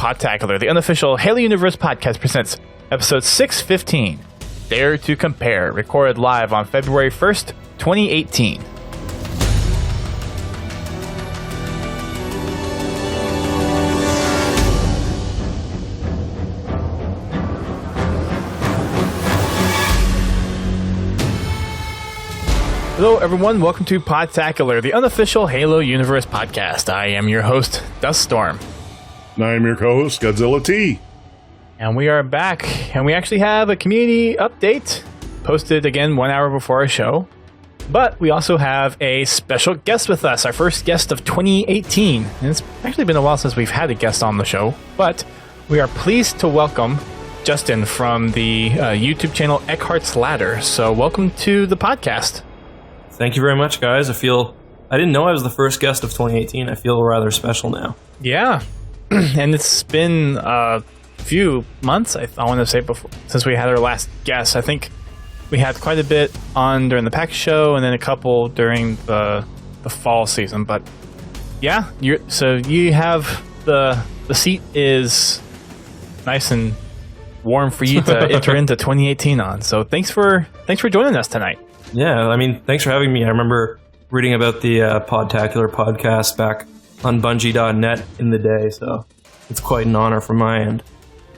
Podtacular, the unofficial Halo Universe podcast, presents episode 615, Dare to Compare, recorded live on February 1st, 2018. Hello everyone, welcome to Podtacular, the unofficial Halo Universe podcast. I am your host, Duststorm. And I am your co-host, Godzilla T. And we are back, and we actually have a community update posted again 1 hour before our show. But we also have a special guest with us, our first guest of 2018. And it's actually been a while since we've had a guest on the show, but we are pleased to welcome Justin from the YouTube channel EckhartsLadder. So welcome to the podcast. Thank you very much, guys. I didn't know I was the first guest of 2018. I feel rather special now. Yeah. And it's been a few months, I want to say, before since we had our last guest. I think we had quite a bit on during the PAX show and then a couple during the fall season. But yeah, so you have the seat is nice and warm for you to enter into 2018 on. So thanks for joining us tonight. Yeah, I mean, thanks for having me. I remember reading about the Podtacular podcast back on Bungie.net in the day, so it's quite an honor from my end.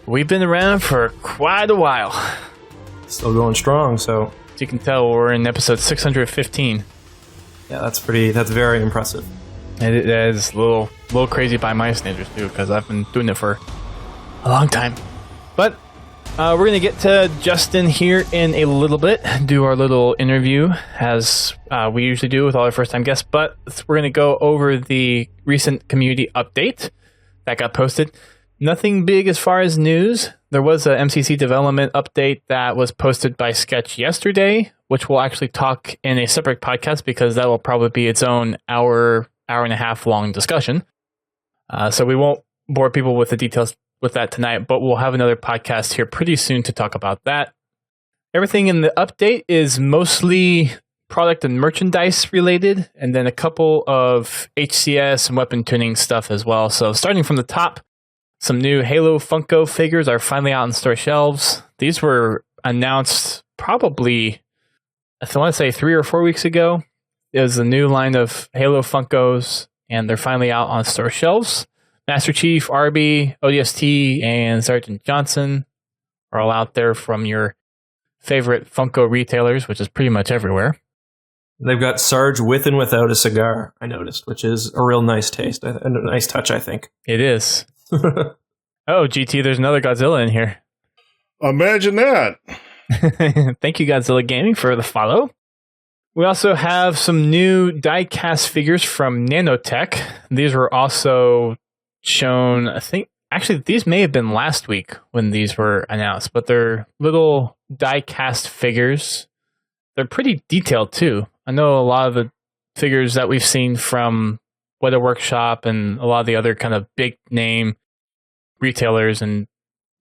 We've been around for quite a while. Still going strong, so... As you can tell, we're in episode 615. Yeah, that's very impressive. It is a little crazy by my standards, too, because I've been doing it for a long time. But... we're going to get to Justin here in a little bit, do our little interview as we usually do with all our first-time guests, but we're going to go over the recent community update that got posted. Nothing big as far as news. There was a MCC development update that was posted by Sketch yesterday, which we'll actually talk in a separate podcast because that will probably be its own hour and a half long discussion. So we won't bore people with the details with that tonight, but we'll have another podcast here pretty soon to talk about that. Everything in the update is mostly product and merchandise related, and then a couple of HCS and weapon tuning stuff as well. So starting from the top, some new Halo Funko figures are finally out on store shelves. These were announced probably, I want to say 3 or 4 weeks ago. It was a new line of Halo Funkos, and they're finally out on store shelves. Master Chief, RB, ODST, and Sergeant Johnson are all out there from your favorite Funko retailers, which is pretty much everywhere. They've got Sarge with and without a cigar, I noticed, which is a real nice taste, and a nice touch, I think. It is. Oh, GT, there's another Godzilla in here. Imagine that. Thank you, Godzilla Gaming, for the follow. We also have some new die-cast figures from Nanotech. These were also shown, I think, actually these may have been last week when these were announced, but they're little die-cast figures. They're pretty detailed too. I know a lot of the figures that we've seen from Weather Workshop and a lot of the other kind of big name retailers and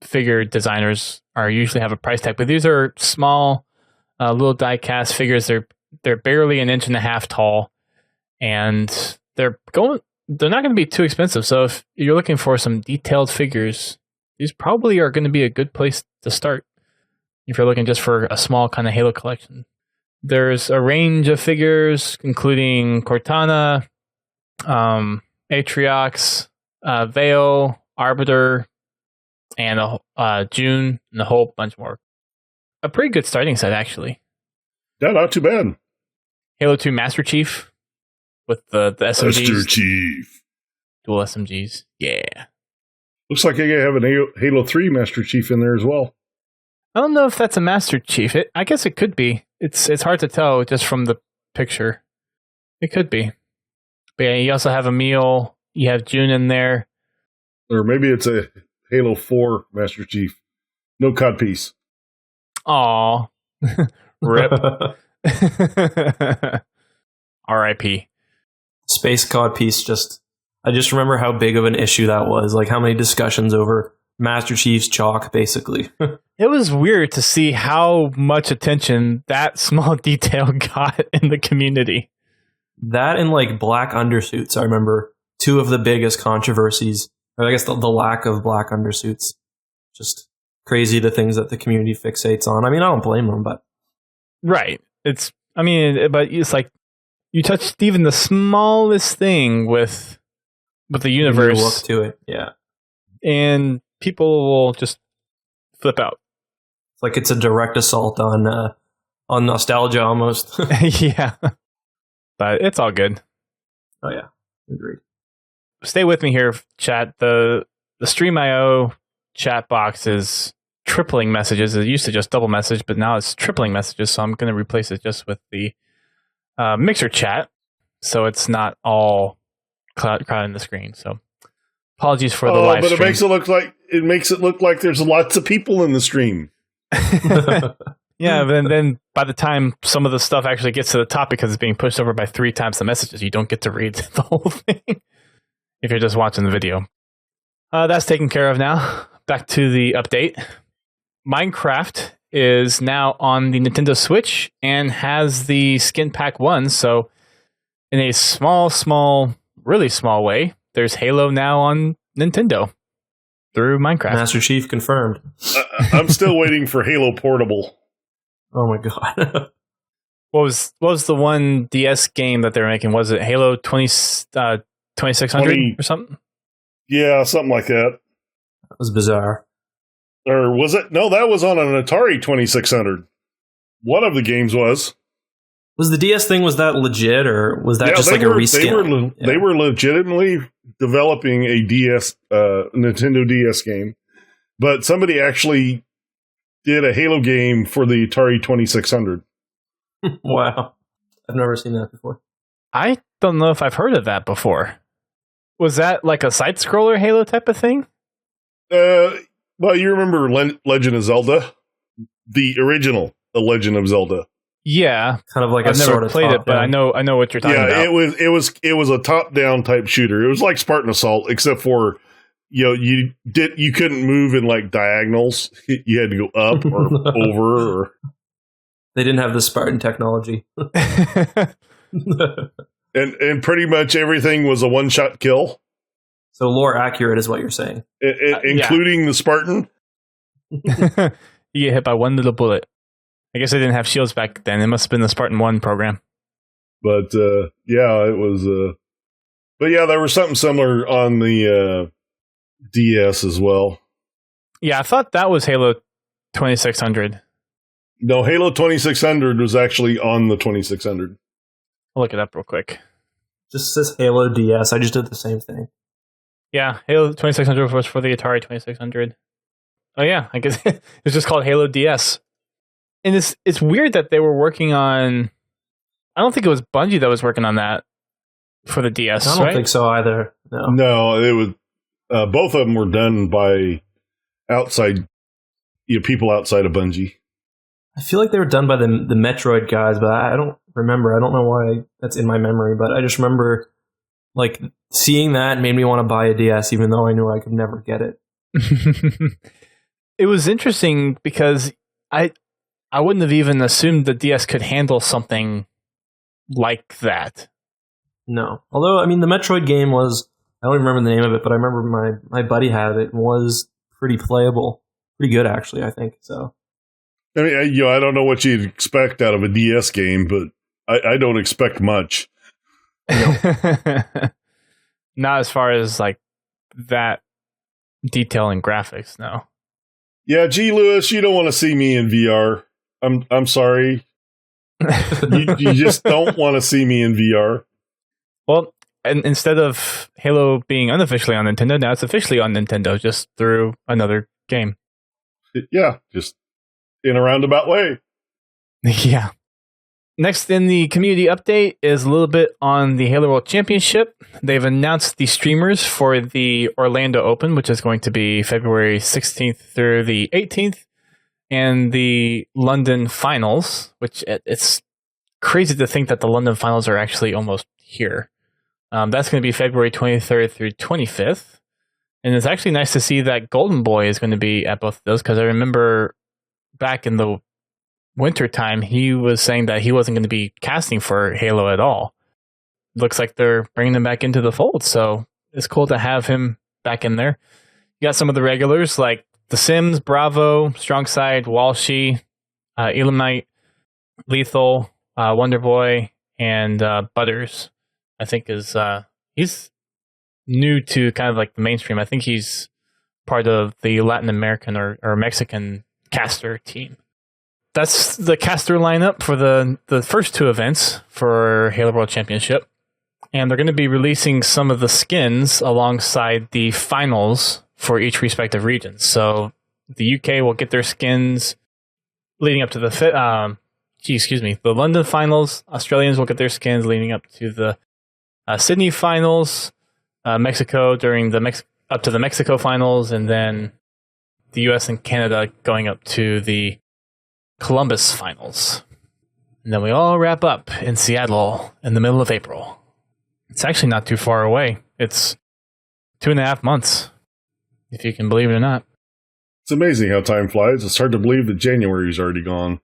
figure designers are usually have a price tag, but these are small little die-cast figures. They're barely 1.5 inches tall, and they're not going to be too expensive. So if you're looking for some detailed figures, these probably are going to be a good place to start if you're looking just for a small kind of Halo collection. There's a range of figures, including Cortana, Atriox, Vale, Arbiter, and June, and a whole bunch more. A pretty good starting set, actually. Yeah, not too bad. Halo 2 Master Chief. With the SMGs. Master Chief. Dual SMGs. Yeah. Looks like I have an Halo 3 Master Chief in there as well. I don't know if that's a Master Chief. I guess it could be. It's hard to tell just from the picture. It could be. But yeah, you also have Emil. You have June in there. Or maybe it's a Halo 4 Master Chief. No codpiece. Aw. Rip. R.I.P. Space Codpiece, I just remember how big of an issue that was. Like, how many discussions over Master Chief's chalk, basically. It was weird to see how much attention that small detail got in the community. That and, like, black undersuits, I remember, two of the biggest controversies Or I guess the lack of black undersuits. Just crazy the things that the community fixates on. I mean, I don't blame them, but Right. But it's like you touched even the smallest thing with the universe look to it. Yeah. and people will just flip out. It's like it's a direct assault on nostalgia almost. Yeah. But it's all good. Oh yeah. Agreed. Stay with me here, chat. The Stream.io chat box is tripling messages. It used to just double message, but now it's tripling messages, so I'm going to replace it just with the Mixer chat, so it's not all crowding the screen. So apologies for the live but stream. it makes it look like there's lots of people in the stream. Yeah, but then by the time some of the stuff actually gets to the top, because it's being pushed over by 3 times the messages, you don't get to read the whole thing if you're just watching the video. That's taken care of now. Back to the update. Minecraft is now on the Nintendo Switch and has the skin pack 1. So in a really small way, there's Halo now on Nintendo through Minecraft. Master Chief confirmed. I'm still waiting for Halo Portable. Oh my god. What was the one DS game that they were making? Was it Halo 2600 or something? Yeah, something like that. That was bizarre. Or was it? No, that was on an Atari 2600. One of the games was. Was the DS thing, was that legit, or was that just like a reskin? They were legitimately developing a Nintendo DS game, but somebody actually did a Halo game for the Atari 2600. Wow. I've never seen that before. I don't know if I've heard of that before. Was that like a side-scroller Halo type of thing? Well, you remember Legend of Zelda? The original The Legend of Zelda. Yeah. Kind of like I've never played it, but I know what you're talking about. Yeah, it was a top-down type shooter. It was like Spartan Assault, except for you couldn't move in like diagonals. You had to go up or over. Or they didn't have the Spartan technology. and pretty much everything was a one-shot kill. So lore accurate is what you're saying. Including the Spartan? You get hit by one little bullet. I guess they didn't have shields back then. It must have been the Spartan 1 program. But yeah, it was. But yeah, there was something similar on the DS as well. Yeah, I thought that was Halo 2600. No, Halo 2600 was actually on the 2600. I'll look it up real quick. Just says Halo DS. I just did the same thing. Yeah, Halo 2600 was for the Atari 2600. Oh yeah, I guess it's just called Halo DS. And it's weird that they were working on. I don't think it was Bungie that was working on that for the DS. I don't think so either. No, it was both of them were done by outside people outside of Bungie. I feel like they were done by the Metroid guys, but I don't remember. I don't know why that's in my memory, but I just remember like seeing that made me want to buy a DS, even though I knew I could never get it. It was interesting because I wouldn't have even assumed the DS could handle something like that. No. Although, I mean, the Metroid game was, I don't even remember the name of it, but I remember my buddy had it and was pretty playable. Pretty good, actually, I think. So, I mean, I don't know what you'd expect out of a DS game, but I don't expect much. Not as far as like that detail and graphics, no. Yeah, gee, Lewis, you don't want to see me in VR. I'm sorry. you just don't want to see me in VR. Well, and instead of Halo being unofficially on Nintendo, now it's officially on Nintendo, just through another game. Yeah, just in a roundabout way. Yeah. Next in the community update is a little bit on the Halo World Championship. They've announced the streamers for the Orlando Open, which is going to be February 16th through the 18th, and the London Finals, which it's crazy to think that the London Finals are actually almost here. That's going to be February 23rd through 25th. And it's actually nice to see that Golden Boy is going to be at both of those, because I remember back in the winter time, he was saying that he wasn't going to be casting for Halo at all. Looks like they're bringing him back into the fold, so it's cool to have him back in there. You got some of the regulars like The Sims, Bravo, Strongside, Walshy, Elamite, Lethal, Wonder Boy, and Butters. I think he's new to kind of like the mainstream. I think he's part of the Latin American or Mexican caster team. That's the caster lineup for the first two events for Halo World Championship. And they're going to be releasing some of the skins alongside the finals for each respective region. So the UK will get their skins leading up to the London finals. Australians will get their skins leading up to the Sydney finals. Mexico during up to the Mexico finals, and then the US and Canada going up to the Columbus finals. And then we all wrap up in Seattle in the middle of April. It's actually not too far away. It's 2.5 months, if you can believe it or not. It's amazing how time flies. It's hard to believe that January's already gone.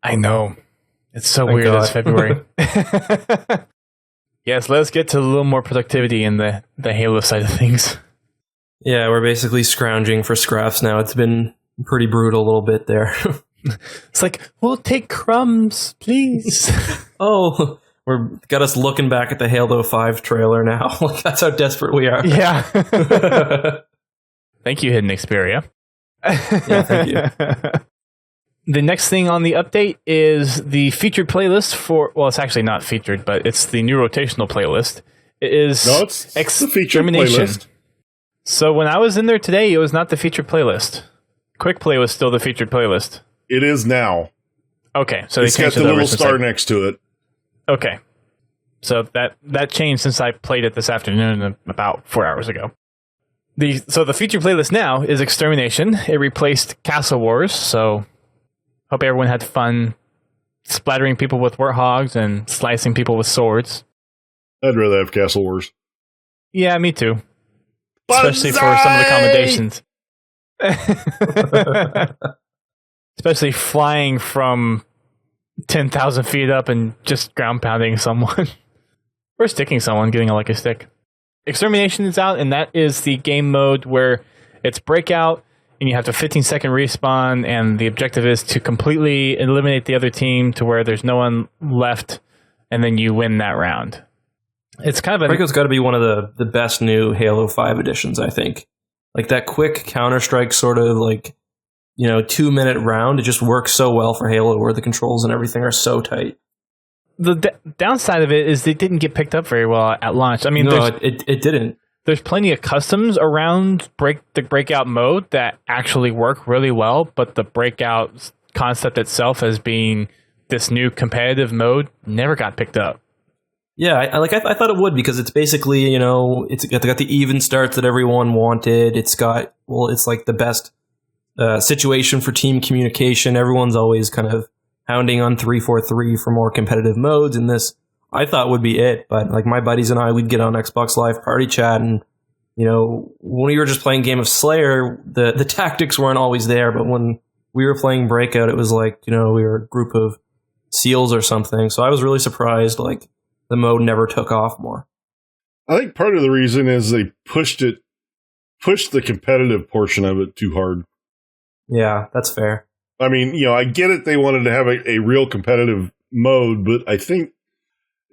I know. It's so Thank weird God. it's February. Yes, let's get to a little more productivity in the Halo side of things. Yeah, we're basically scrounging for scraps now. It's been pretty brutal a little bit there. It's like, we'll take crumbs, please. Oh, got us looking back at the Halo 5 trailer now. Like, that's how desperate we are. Yeah. Thank you, Hidden Xperia. Yeah, thank you. The next thing on the update is the featured playlist for... Well, it's actually not featured, but it's the new rotational playlist. It is it's the featured Extermination. playlist. So when I was in there today, it was not the featured playlist. Quick Play was still the featured playlist. It is now. Okay, so It's they got changed the it over little since star next to it. Okay. So that changed since I played it this afternoon about 4 hours ago. So the featured playlist now is Extermination. It replaced Castle Wars, so hope everyone had fun splattering people with warthogs and slicing people with swords. I'd rather have Castle Wars. Yeah, me too. Especially for some of the commendations. Especially flying from 10,000 feet up and just ground pounding someone. Or sticking someone, getting a lucky stick. Extermination is out, and that is the game mode where it's breakout, and you have to 15-second respawn, and the objective is to completely eliminate the other team to where there's no one left, and then you win that round. It's kind of Breakout's got to be one of the best new Halo 5 editions, I think. Like, that quick Counter-Strike sort of, 2-minute round, it just works so well for Halo, where the controls and everything are so tight. The downside of it is they didn't get picked up very well at launch. I mean, no, it didn't. There's plenty of customs around the breakout mode that actually work really well, but the breakout concept itself as being this new competitive mode never got picked up. Yeah, I thought it would, because it's basically, it's got the even starts that everyone wanted. It's got, it's like the best situation for team communication. Everyone's always kind of hounding on 343 for more competitive modes, and this I thought would be it. But like my buddies and I, we'd get on Xbox Live Party Chat, and when we were just playing Game of Slayer, the tactics weren't always there. But when we were playing Breakout, it was like we were a group of SEALs or something. So I was really surprised. Like the mode never took off more. I think part of the reason is they pushed the competitive portion of it too hard. Yeah, that's fair. I mean, I get it. They wanted to have a real competitive mode, but I think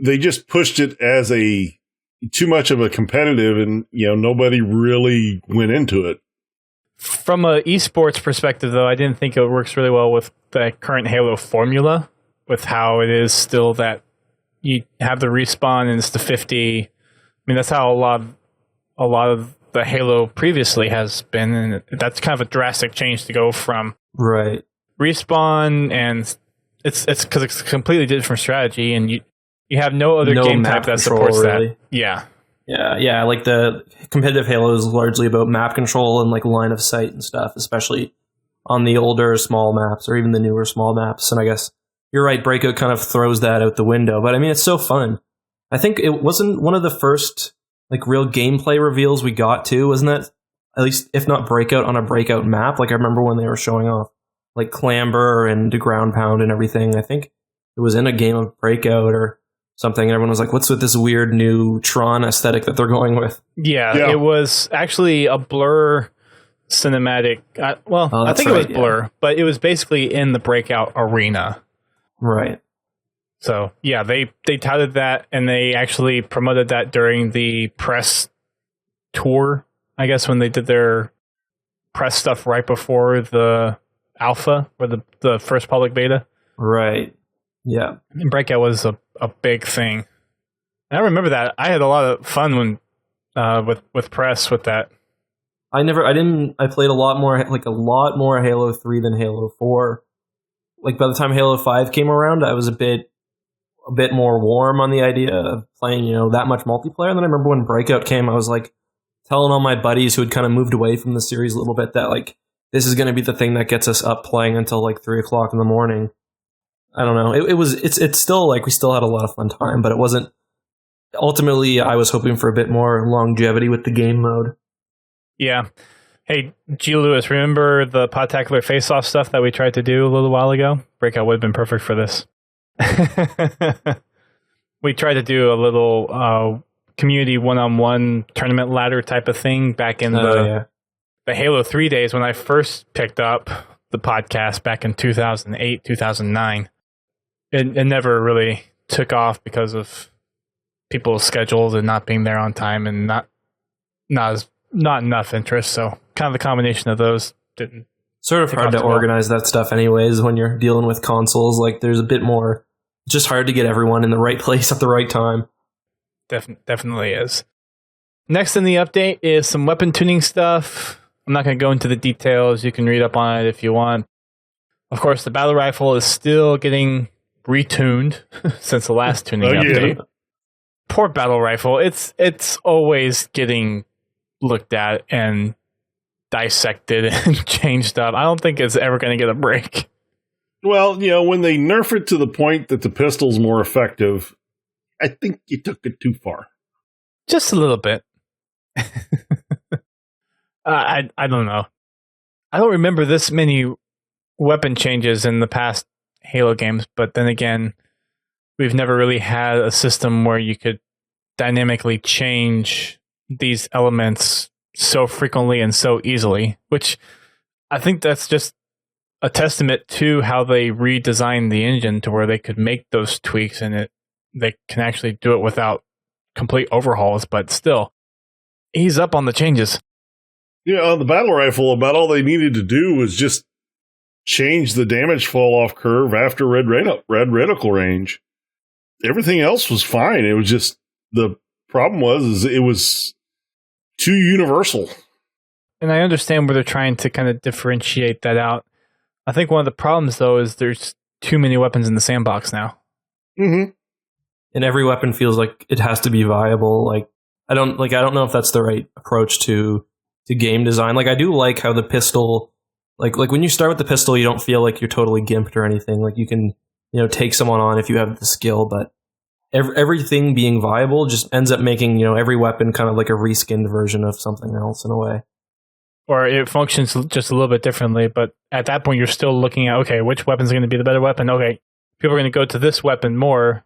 they just pushed it as too much of a competitive, and nobody really went into it. From a esports perspective, though, I didn't think it works really well with the current Halo formula, with how it is still that you have the respawn and it's the 50. I mean, that's how a lot of the Halo previously has been, and that's kind of a drastic change to go from right respawn, and it's because it's a completely different strategy, and you have no other game type that supports really. That. Yeah. Like the competitive Halo is largely about map control and like line of sight and stuff, especially on the older small maps or even the newer small maps. And I guess you're right, Breakout kind of throws that out the window. But I mean, it's so fun. I think it wasn't one of the first like real gameplay reveals we got to, wasn't that? At least, if not Breakout on a Breakout map. Like I remember when they were showing off like Clamber and the ground pound and everything. I think it was in a game of Breakout or something. And everyone was like, what's with this weird new Tron aesthetic that they're going with? Yeah. It was actually a Blur cinematic. I think it was Blur, but it was basically in the Breakout arena. Right. So, yeah, they touted that, and they actually promoted that during the press tour, I guess, when they did their press stuff right before the alpha, or the first public beta. Right. Yeah. And Breakout was a big thing. And I remember that. I had a lot of fun when with press with that. I played a lot more Halo 3 than Halo 4. Like, by the time Halo 5 came around, I was a bit more warm on the idea of playing, that much multiplayer. And then I remember when Breakout came, I was like telling all my buddies who had kind of moved away from the series a little bit that like this is going to be the thing that gets us up playing until like 3:00 in the morning. I don't know. It's still like we still had a lot of fun time, but it wasn't. Ultimately, I was hoping for a bit more longevity with the game mode. Yeah. Hey, G. Lewis, remember the Podtacular face-off stuff that we tried to do a little while ago? Breakout would have been perfect for this. We tried to do a little community one-on-one tournament ladder type of thing back in the Halo 3 days when I first picked up the podcast back in 2008, 2009. It never really took off because of people's schedules and not being there on time and not enough interest. So kind of the combination of those didn't. Sort of hard to organize that stuff anyways when you're dealing with consoles. Like there's a bit more, just hard to get everyone in the right place at the right time. Definitely is. Next in the update is some weapon tuning stuff. I'm not going to go into the details. You can read up on it if you want. Of course, the battle rifle is still getting retuned since the last tuning update. Yeah. Poor battle rifle. It's always getting looked at and dissected and changed up. I don't think it's ever going to get a break. Well, when they nerf it to the point that the pistol's more effective, I think you took it too far. Just a little bit. I don't know. I don't remember this many weapon changes in the past Halo games, but then again, we've never really had a system where you could dynamically change these elements so frequently and so easily, which I think that's just a testament to how they redesigned the engine to where they could make those tweaks and they can actually do it without complete overhauls, but still, ease up on the changes. On the battle rifle, about all they needed to do was just change the damage fall-off curve after red reticle range. Everything else was fine. It was just, the problem was it was too universal. And I understand where they're trying to kind of differentiate that out. I think one of the problems, though, is there's too many weapons in the sandbox now. Mm-hmm. And every weapon feels like it has to be viable. I don't know if that's the right approach to game design. Like, I do like how the pistol, like when you start with the pistol, you don't feel like you're totally gimped or anything. Like you can, take someone on if you have the skill, but everything being viable just ends up making, every weapon kind of like a reskinned version of something else in a way. Or it functions just a little bit differently, but at that point you're still looking at, okay, which weapon's going to be the better weapon? Okay, people are going to go to this weapon more.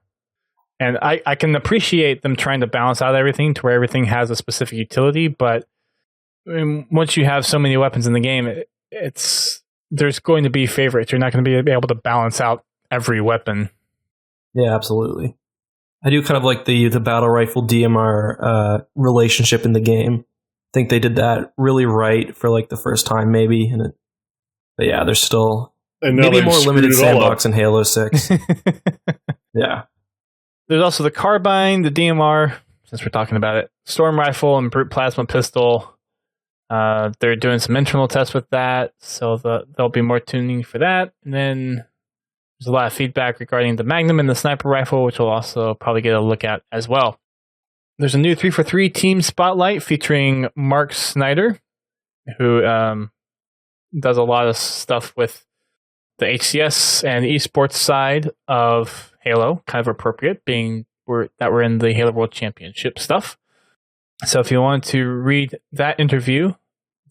And I can appreciate them trying to balance out everything to where everything has a specific utility, but once you have so many weapons in the game, there's going to be favorites. You're not going to be able to balance out every weapon. Yeah, absolutely. I do kind of like the battle rifle DMR relationship in the game. I think they did that really right for like the first time, maybe. But yeah, there's still maybe more limited sandbox in Halo 6. Yeah. There's also the carbine, the DMR, since we're talking about it, storm rifle, and brute plasma pistol. They're doing some internal tests with that, so there'll be more tuning for that. And then there's a lot of feedback regarding the Magnum and the sniper rifle, which we'll also probably get a look at as well. There's a new 343 team spotlight featuring Mark Snyder, who does a lot of stuff with the HCS and esports side of Halo, kind of appropriate, being we're in the Halo World Championship stuff. So if you want to read that interview,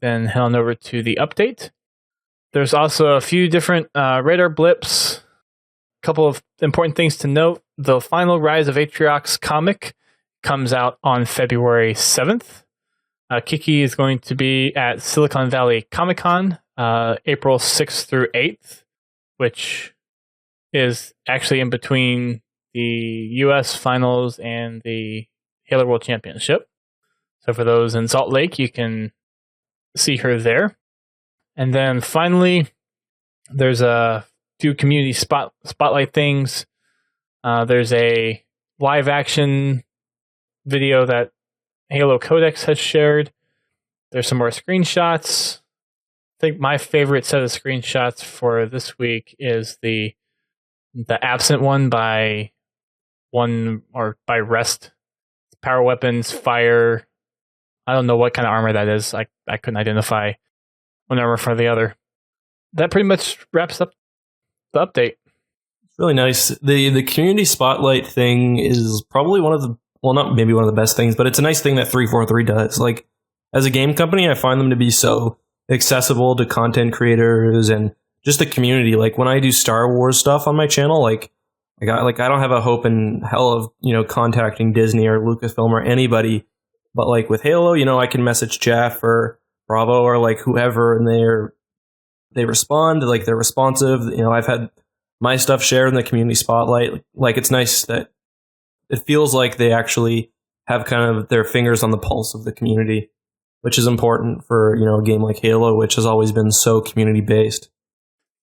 then head on over to the update. There's also a few different radar blips couple of important things to note. The final Rise of Atriox comic comes out on February 7th. Kiki is going to be at Silicon Valley Comic-Con, April 6th through 8th, which is actually in between the US Finals and the Halo World Championship. So for those in Salt Lake, you can see her there. And then finally, there's a few community spotlight things. There's a live action video that Halo Codex has shared. There's some more screenshots. I think my favorite set of screenshots for this week is the absent one by Rest. Power weapons, fire. I don't know what kind of armor that is. I couldn't identify one armor from the other. That pretty much wraps up the update. It's really nice. The community spotlight thing is probably one of the, well, not maybe one of the best things, but it's a nice thing that 343 does. Like, as a game company, I find them to be so accessible to content creators and just the community. Like, when I do Star Wars stuff on my channel, I don't have a hope in hell of, contacting Disney or Lucasfilm or anybody. But like with Halo, I can message Jeff or Bravo or like whoever, and they respond, like they're responsive. I've had my stuff shared in the community spotlight. Like, it's nice that it feels like they actually have kind of their fingers on the pulse of the community, which is important for, a game like Halo, which has always been so community based.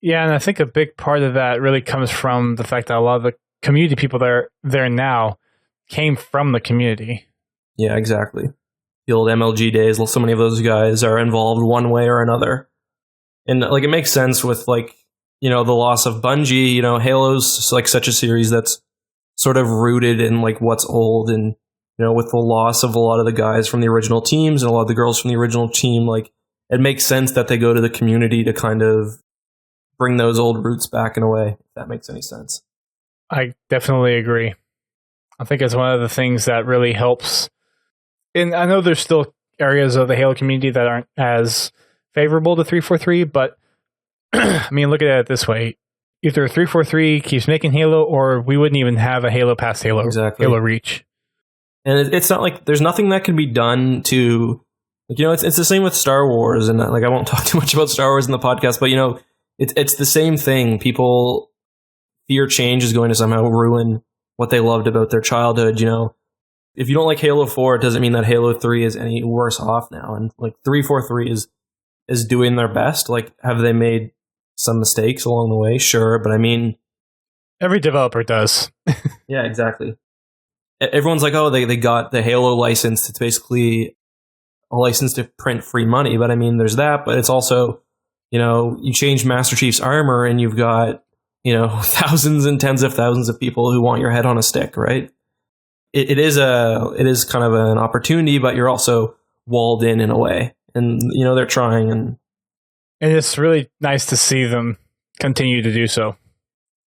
Yeah, and I think a big part of that really comes from the fact that a lot of the community people that are there now came from the community. Yeah, exactly. The old MLG days, so many of those guys are involved one way or another. And like, it makes sense with like, the loss of Bungie. Halo's like such a series that's sort of rooted in like what's old, and with the loss of a lot of the guys from the original teams and a lot of the girls from the original team, like, it makes sense that they go to the community to kind of bring those old roots back in a way, if that makes any sense. I definitely agree. I think it's one of the things that really helps. And I know there's still areas of the Halo community that aren't as favorable to 343, but I mean, look at it this way. Either 343 keeps making Halo, or we wouldn't even have a Halo past Halo, exactly. Halo Reach. And it's not like there's nothing that can be done to, like, it's the same with Star Wars, and like, I won't talk too much about Star Wars in the podcast, but it's the same thing. People fear change is going to somehow ruin what they loved about their childhood. If you don't like Halo 4, it doesn't mean that Halo 3 is any worse off now. And like 343 is doing their best. Like, have they made some mistakes along the way? Sure, but I mean, every developer does. Yeah, exactly. Everyone's like, oh, they got the Halo license. It's basically a license to print free money. But I mean, there's that, but it's also, you change Master Chief's armor and you've got, thousands and tens of thousands of people who want your head on a stick, right? It is kind of an opportunity, but you're also walled in a way. And, they're trying. And it's really nice to see them continue to do so.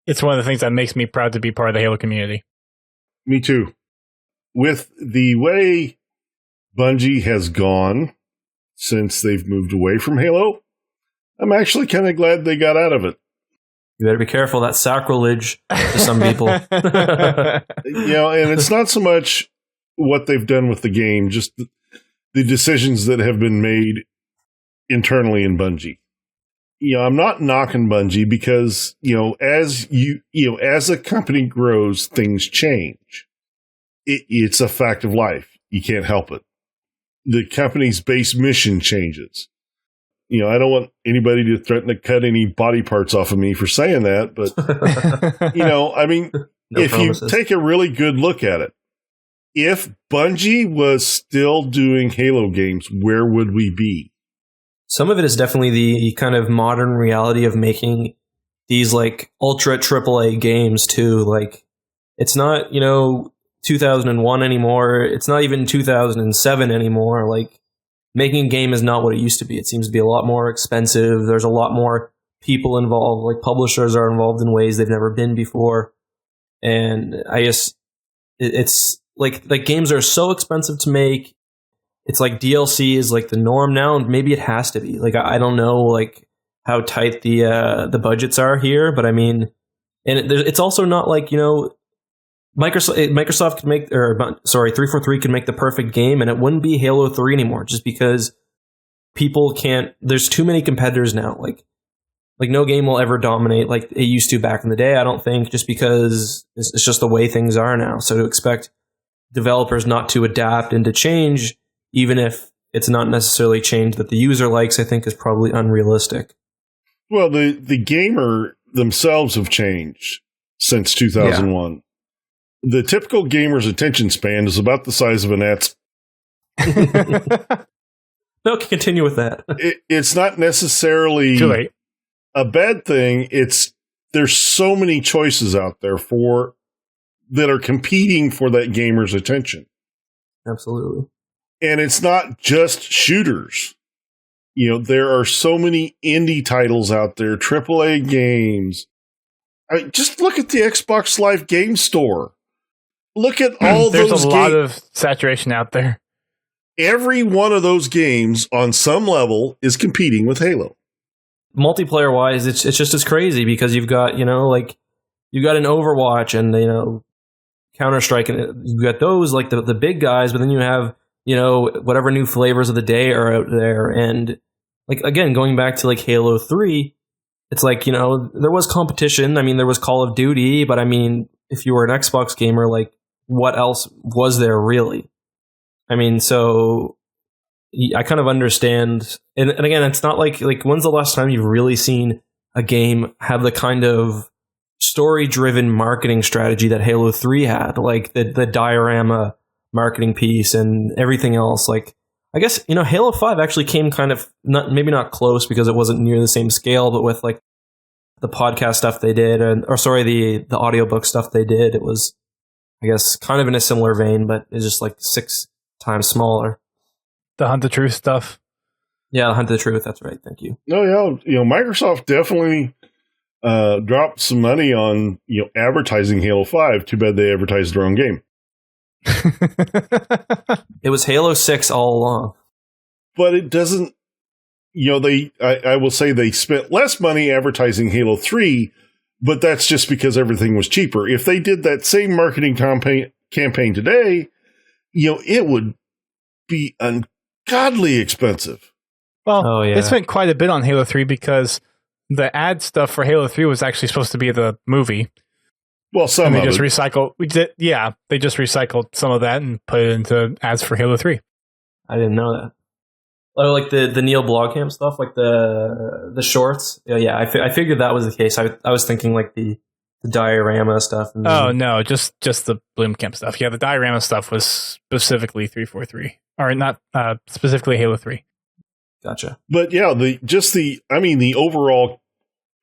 It's one of the things that makes me proud to be part of the Halo community. Me too. With the way Bungie has gone since they've moved away from Halo, I'm actually kind of glad they got out of it. You better be careful. That's sacrilege to some people. And it's not so much what they've done with the game, just the decisions that have been made internally in Bungie. I'm not knocking Bungie because, as a company grows, things change. It's a fact of life. You can't help it. The company's base mission changes. I don't want anybody to threaten to cut any body parts off of me for saying that, but, I mean, No if promises. you take a really good look at it, if Bungie was still doing Halo games, where would we be? Some of it is definitely the kind of modern reality of making these like ultra AAA games too. Like, it's not, 2001 anymore. It's not even 2007 anymore. Like, making a game is not what it used to be. It seems to be a lot more expensive. There's a lot more people involved. Like, publishers are involved in ways they've never been before. And I guess it's like games are so expensive to make. It's like DLC is like the norm now, and maybe it has to be. Like, I don't know like how tight the budgets are here, but I mean, And it's also not like, Microsoft could make, 343 could make the perfect game, and it wouldn't be Halo 3 anymore, just because people can't. There's too many competitors now. Like no game will ever dominate like it used to back in the day. I don't think, just because it's just the way things are now. So to expect developers not to adapt and to change, even if it's not necessarily change that the user likes, I think is probably unrealistic. Well, the gamer themselves have changed since 2001. Yeah. The typical gamer's attention span is about the size of an ant's. No, continue with that. It's not necessarily too late. A bad thing. There's so many choices out there that are competing for that gamer's attention. Absolutely. And it's not just shooters. There are so many indie titles out there, AAA games. Just look at the Xbox Live Game Store. Look at all those games. There's a lot of saturation out there. Every one of those games on some level is competing with Halo. Multiplayer wise, it's just as crazy because you've got, you've got an Overwatch and, Counter-Strike, and you've got those, like the big guys, but then you have, whatever new flavors of the day are out there. And like, again, going back to like Halo 3, it's like, there was competition. I mean, there was Call of Duty, but I mean, if you were an Xbox gamer, like what else was there really? I mean, so I kind of understand. And again, it's not like when's the last time you've really seen a game have the kind of story-driven marketing strategy that Halo 3 had, like the diorama marketing piece and everything else. Like, I guess, Halo 5 actually came kind of, maybe not close because it wasn't near the same scale, but with like the podcast stuff they did, the audiobook stuff they did, it was, I guess, kind of in a similar vein, but it's just like 6 times smaller. The Hunt the Truth stuff. Yeah, the Hunt the Truth, that's right, thank you. No, yeah, Microsoft definitely dropped some money on, advertising Halo 5. Too bad they advertised their own game. It was Halo 6 all along. But it doesn't, I will say they spent less money advertising Halo 3, but that's just because everything was cheaper. If they did that same marketing campaign today, it would be ungodly expensive. Well, they spent quite a bit on Halo 3 because the ad stuff for Halo 3 was actually supposed to be the movie. Well, some and they of just it. They just recycled some of that and put it into ads for Halo 3. I didn't know that. Oh, like the Neil Blomkamp stuff, like the shorts. Yeah, I figured that was the case. I was thinking like the diorama stuff. And no, just the Blomkamp stuff. Yeah, the diorama stuff was specifically 343, or not specifically Halo 3. Gotcha. But yeah, the overall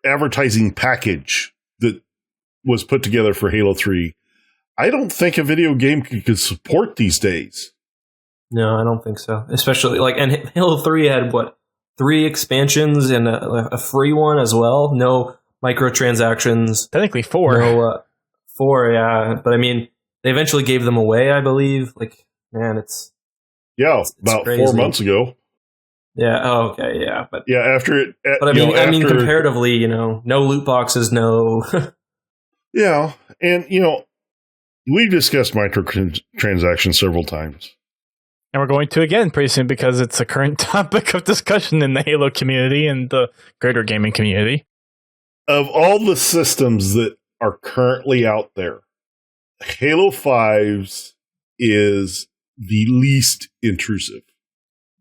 advertising package that was put together for Halo 3, I don't think a video game could support these days. No, I don't think so. Especially and Halo 3 had 3 expansions and a free one as well. No microtransactions. Technically 4. No, 4, yeah. But I mean, they eventually gave them away, I believe. Like, man, it's about crazy. 4 months ago. Yeah. Oh, okay. Yeah. But yeah, after it. But I mean, comparatively, no loot boxes, no. Yeah, and we've discussed microtransactions several times. And we're going to again pretty soon because it's a current topic of discussion in the Halo community and the greater gaming community. Of all the systems that are currently out there, Halo 5's is the least intrusive.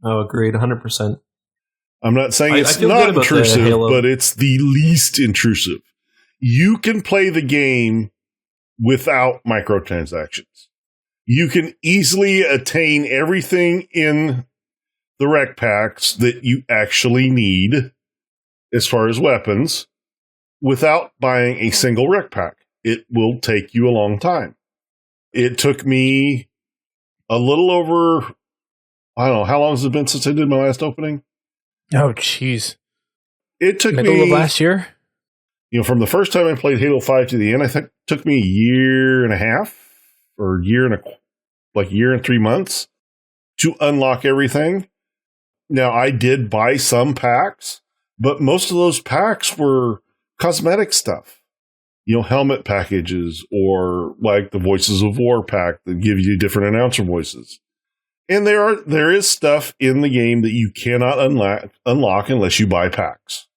Oh, agreed, 100%. I'm not saying it's not intrusive, but it's the least intrusive. You can play the game without microtransactions. You can easily attain everything in the rec packs that you actually need as far as weapons without buying a single rec pack. It will take you a long time. It took me a little over, I don't know, how long has it been since I did my last opening? Oh, jeez. It took middle of last year? From the first time I played Halo 5 to the end, I think it took me a year and a half or year and 3 months to unlock everything. Now, I did buy some packs, but most of those packs were cosmetic stuff. helmet packages, or like the Voices of War pack that give you different announcer voices. And there is stuff in the game that you cannot unlock unless you buy packs.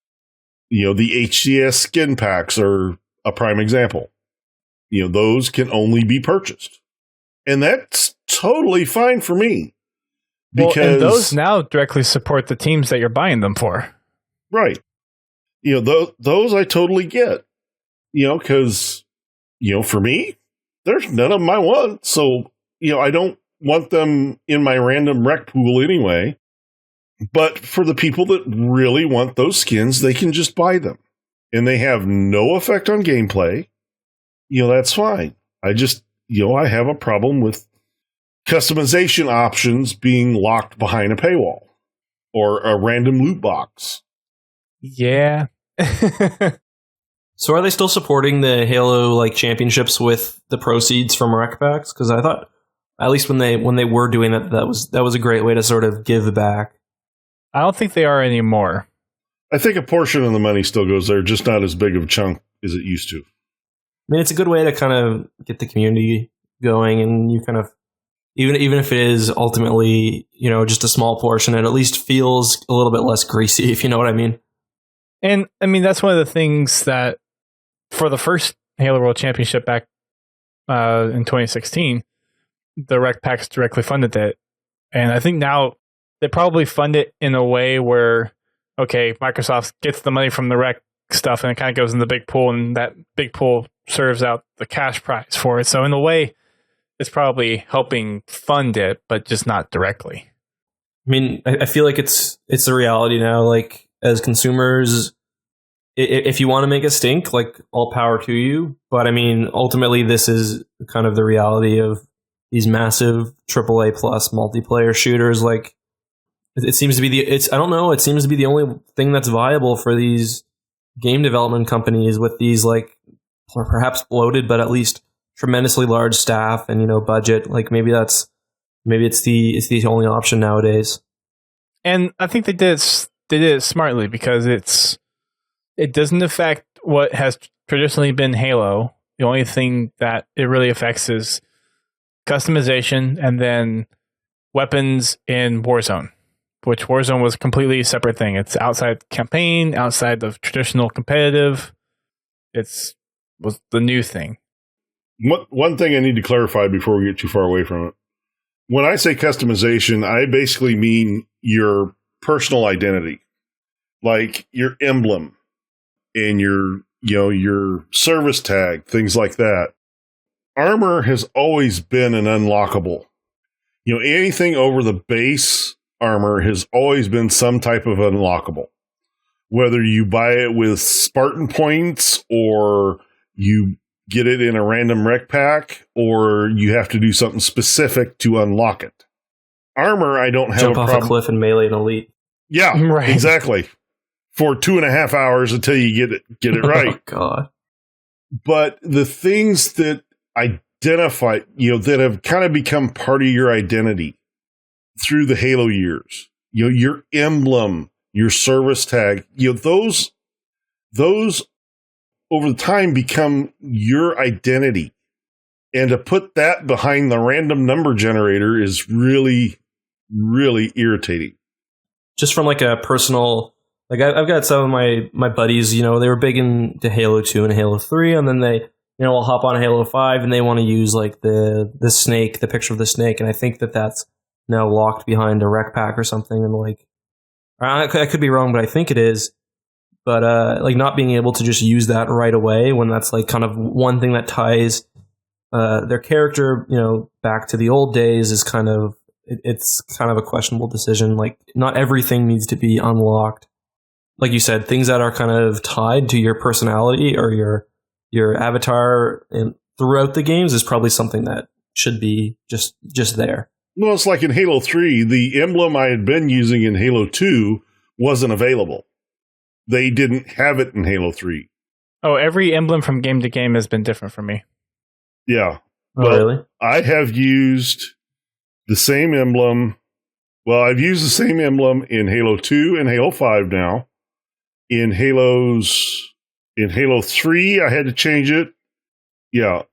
The HCS skin packs are a prime example. Those can only be purchased. And that's totally fine for me. Because and those now directly support the teams that you're buying them for. Right. Those I totally get. Because, for me, there's none of them I want. So, I don't want them in my random rec pool anyway. But for the people that really want those skins, they can just buy them. And they have no effect on gameplay. That's fine. I just, I have a problem with customization options being locked behind a paywall or a random loot box. Yeah. So are they still supporting the Halo championships with the proceeds from rec packs? Because I thought, at least when they were doing that, that was a great way to sort of give back. I don't think they are anymore. I think a portion of the money still goes there, just not as big of a chunk as it used to. I mean, it's a good way to kind of get the community going, and you kind of, even if it is ultimately, just a small portion, it at least feels a little bit less greasy, if you know what I mean. And I mean, that's one of the things that for the first Halo World Championship back in 2016, the rec packs directly funded it. And I think now they probably fund it in a way where, okay, Microsoft gets the money from the rec stuff and it kind of goes in the big pool, and that big pool serves out the cash prize for it. So in a way, it's probably helping fund it, but just not directly. I mean, I feel like it's the reality now. As consumers, if you want to make it stink, all power to you. But I mean, ultimately, this is kind of the reality of these massive AAA plus multiplayer shooters. It seems to be I don't know. It seems to be the only thing that's viable for these game development companies with these or perhaps bloated, but at least tremendously large staff and budget. Maybe it's the only option nowadays. And I think they did it smartly, because it doesn't affect what has traditionally been Halo. The only thing that it really affects is customization and then weapons in Warzone, which Warzone was a completely separate thing. It's outside campaign, outside of traditional competitive. Was the new thing. One thing I need to clarify before we get too far away from it. When I say customization, I basically mean your personal identity, like your emblem and your service tag, things like that. Armor has always been an unlockable. Anything over the base armor has always been some type of unlockable. Whether you buy it with Spartan points, or you get it in a random rec pack, or you have to do something specific to unlock it. Armor, I don't have Jump a off problem. a cliff in Melee and Elite. Yeah, right. Exactly. For 2.5 hours until you get it right. Oh, God. But the things that identify, that have kind of become part of your identity through the Halo years, your emblem, your service tag, those over the time become your identity. And to put that behind the random number generator is really, really irritating. Just from a personal, I've got some of my buddies, they were big into Halo 2 and Halo 3, and then they, will hop on Halo 5 and they want to use the snake, the picture of the snake. And I think that's now locked behind a rec pack or something. And I could be wrong, but I think it is. But not being able to just use that right away when that's kind of one thing that ties their character, back to the old days is kind of, it's kind of a questionable decision. Not everything needs to be unlocked. Like you said, things that are kind of tied to your personality or your avatar and throughout the games is probably something that should be just there. Well, it's like in Halo 3, the emblem I had been using in Halo 2 wasn't available. They didn't have it in Halo 3. Oh, every emblem from game to game has been different for me. Yeah. Oh, really? I have used the same emblem. Well, I've used the same emblem in Halo 2 and Halo 5 now. In Halos In Halo 3, I had to change it. Yeah.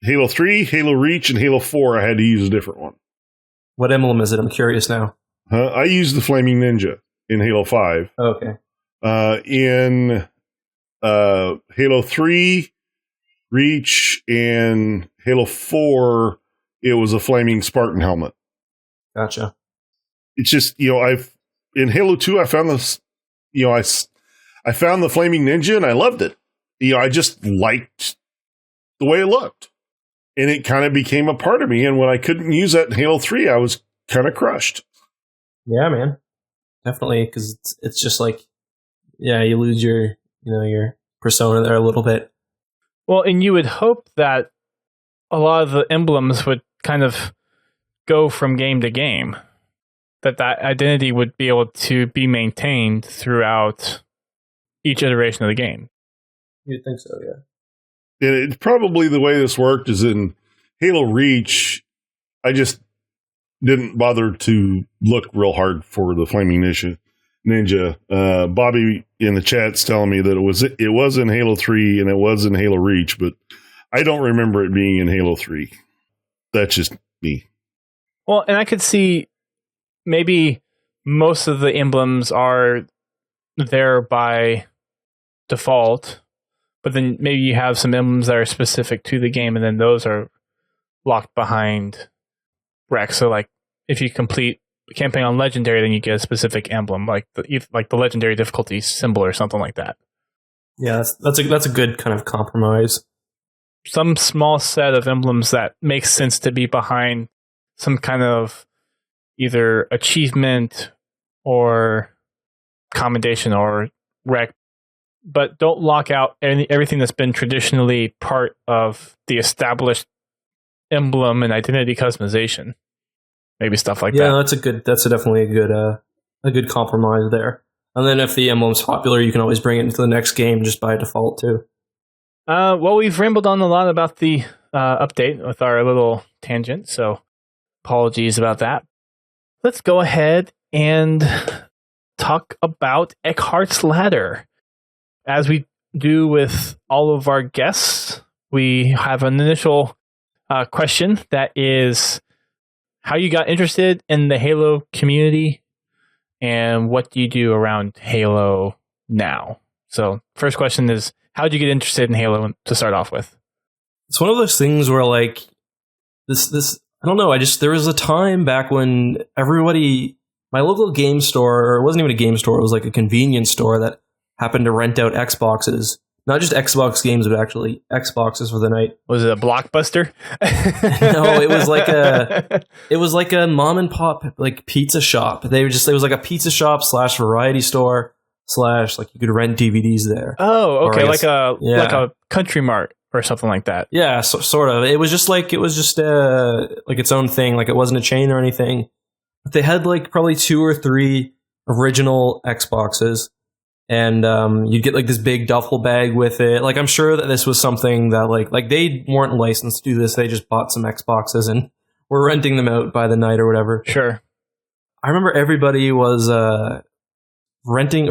Halo 3, Halo Reach, and Halo 4, I had to use a different one. What emblem is it? I'm curious now. I used the Flaming Ninja in Halo 5. Okay. In Halo 3, Reach, and Halo 4, it was a Flaming Spartan helmet. Gotcha. It's just, in Halo 2, I found this, I found the Flaming Ninja and I loved it. I just liked the way it looked. And it kind of became a part of me. And when I couldn't use that in Halo 3, I was kind of crushed. Yeah, man. Definitely, because it's just like, yeah, you lose your persona there a little bit. Well, and you would hope that a lot of the emblems would kind of go from game to game, that identity would be able to be maintained throughout each iteration of the game. You'd think so, yeah. And it's probably the way this worked is in Halo Reach, I just didn't bother to look real hard for the Flaming Ninja. Bobby in the chat's telling me that it was in Halo 3 and it was in Halo Reach, but I don't remember it being in Halo 3. That's just me. Well, and I could see maybe most of the emblems are there by default, but then maybe you have some emblems that are specific to the game, and then those are locked behind Rex. So, like, if you complete the campaign on Legendary, then you get a specific emblem, like the Legendary difficulty symbol or something like that. Yeah, that's a good kind of compromise. Some small set of emblems that makes sense to be behind some kind of either achievement or commendation or rec, but don't lock out everything that's been traditionally part of the established emblem and identity customization. Maybe stuff like that. Yeah, that's definitely a good compromise there. And then if the emblem's popular, you can always bring it into the next game just by default too. Well, we've rambled on a lot about the update with our little tangent, so apologies about that. Let's go ahead and talk about EckhartsLadder. As we do with all of our guests, we have an initial question that is how you got interested in the Halo community and what do you do around Halo now? So first question is, how did you get interested in Halo to start off with? It's one of those things where like this I don't know, there was a time back when my local game store, or it wasn't even a game store, it was like a convenience store that happened to rent out Xboxes. Not just Xbox games, but actually Xboxes for the night. Was it a Blockbuster? No, it was like a mom and pop like pizza shop. It was like a pizza shop / variety store / like you could rent DVDs there. Oh, okay, like a Country Mart or something like that. Yeah, sort of. It was just like its own thing. Like it wasn't a chain or anything. But they had like probably 2 or 3 original Xboxes. And you'd get like this big duffel bag with it. Like I'm sure that this was something that like they weren't licensed to do this. They just bought some Xboxes and were renting them out by the night or whatever. Sure. I remember everybody was renting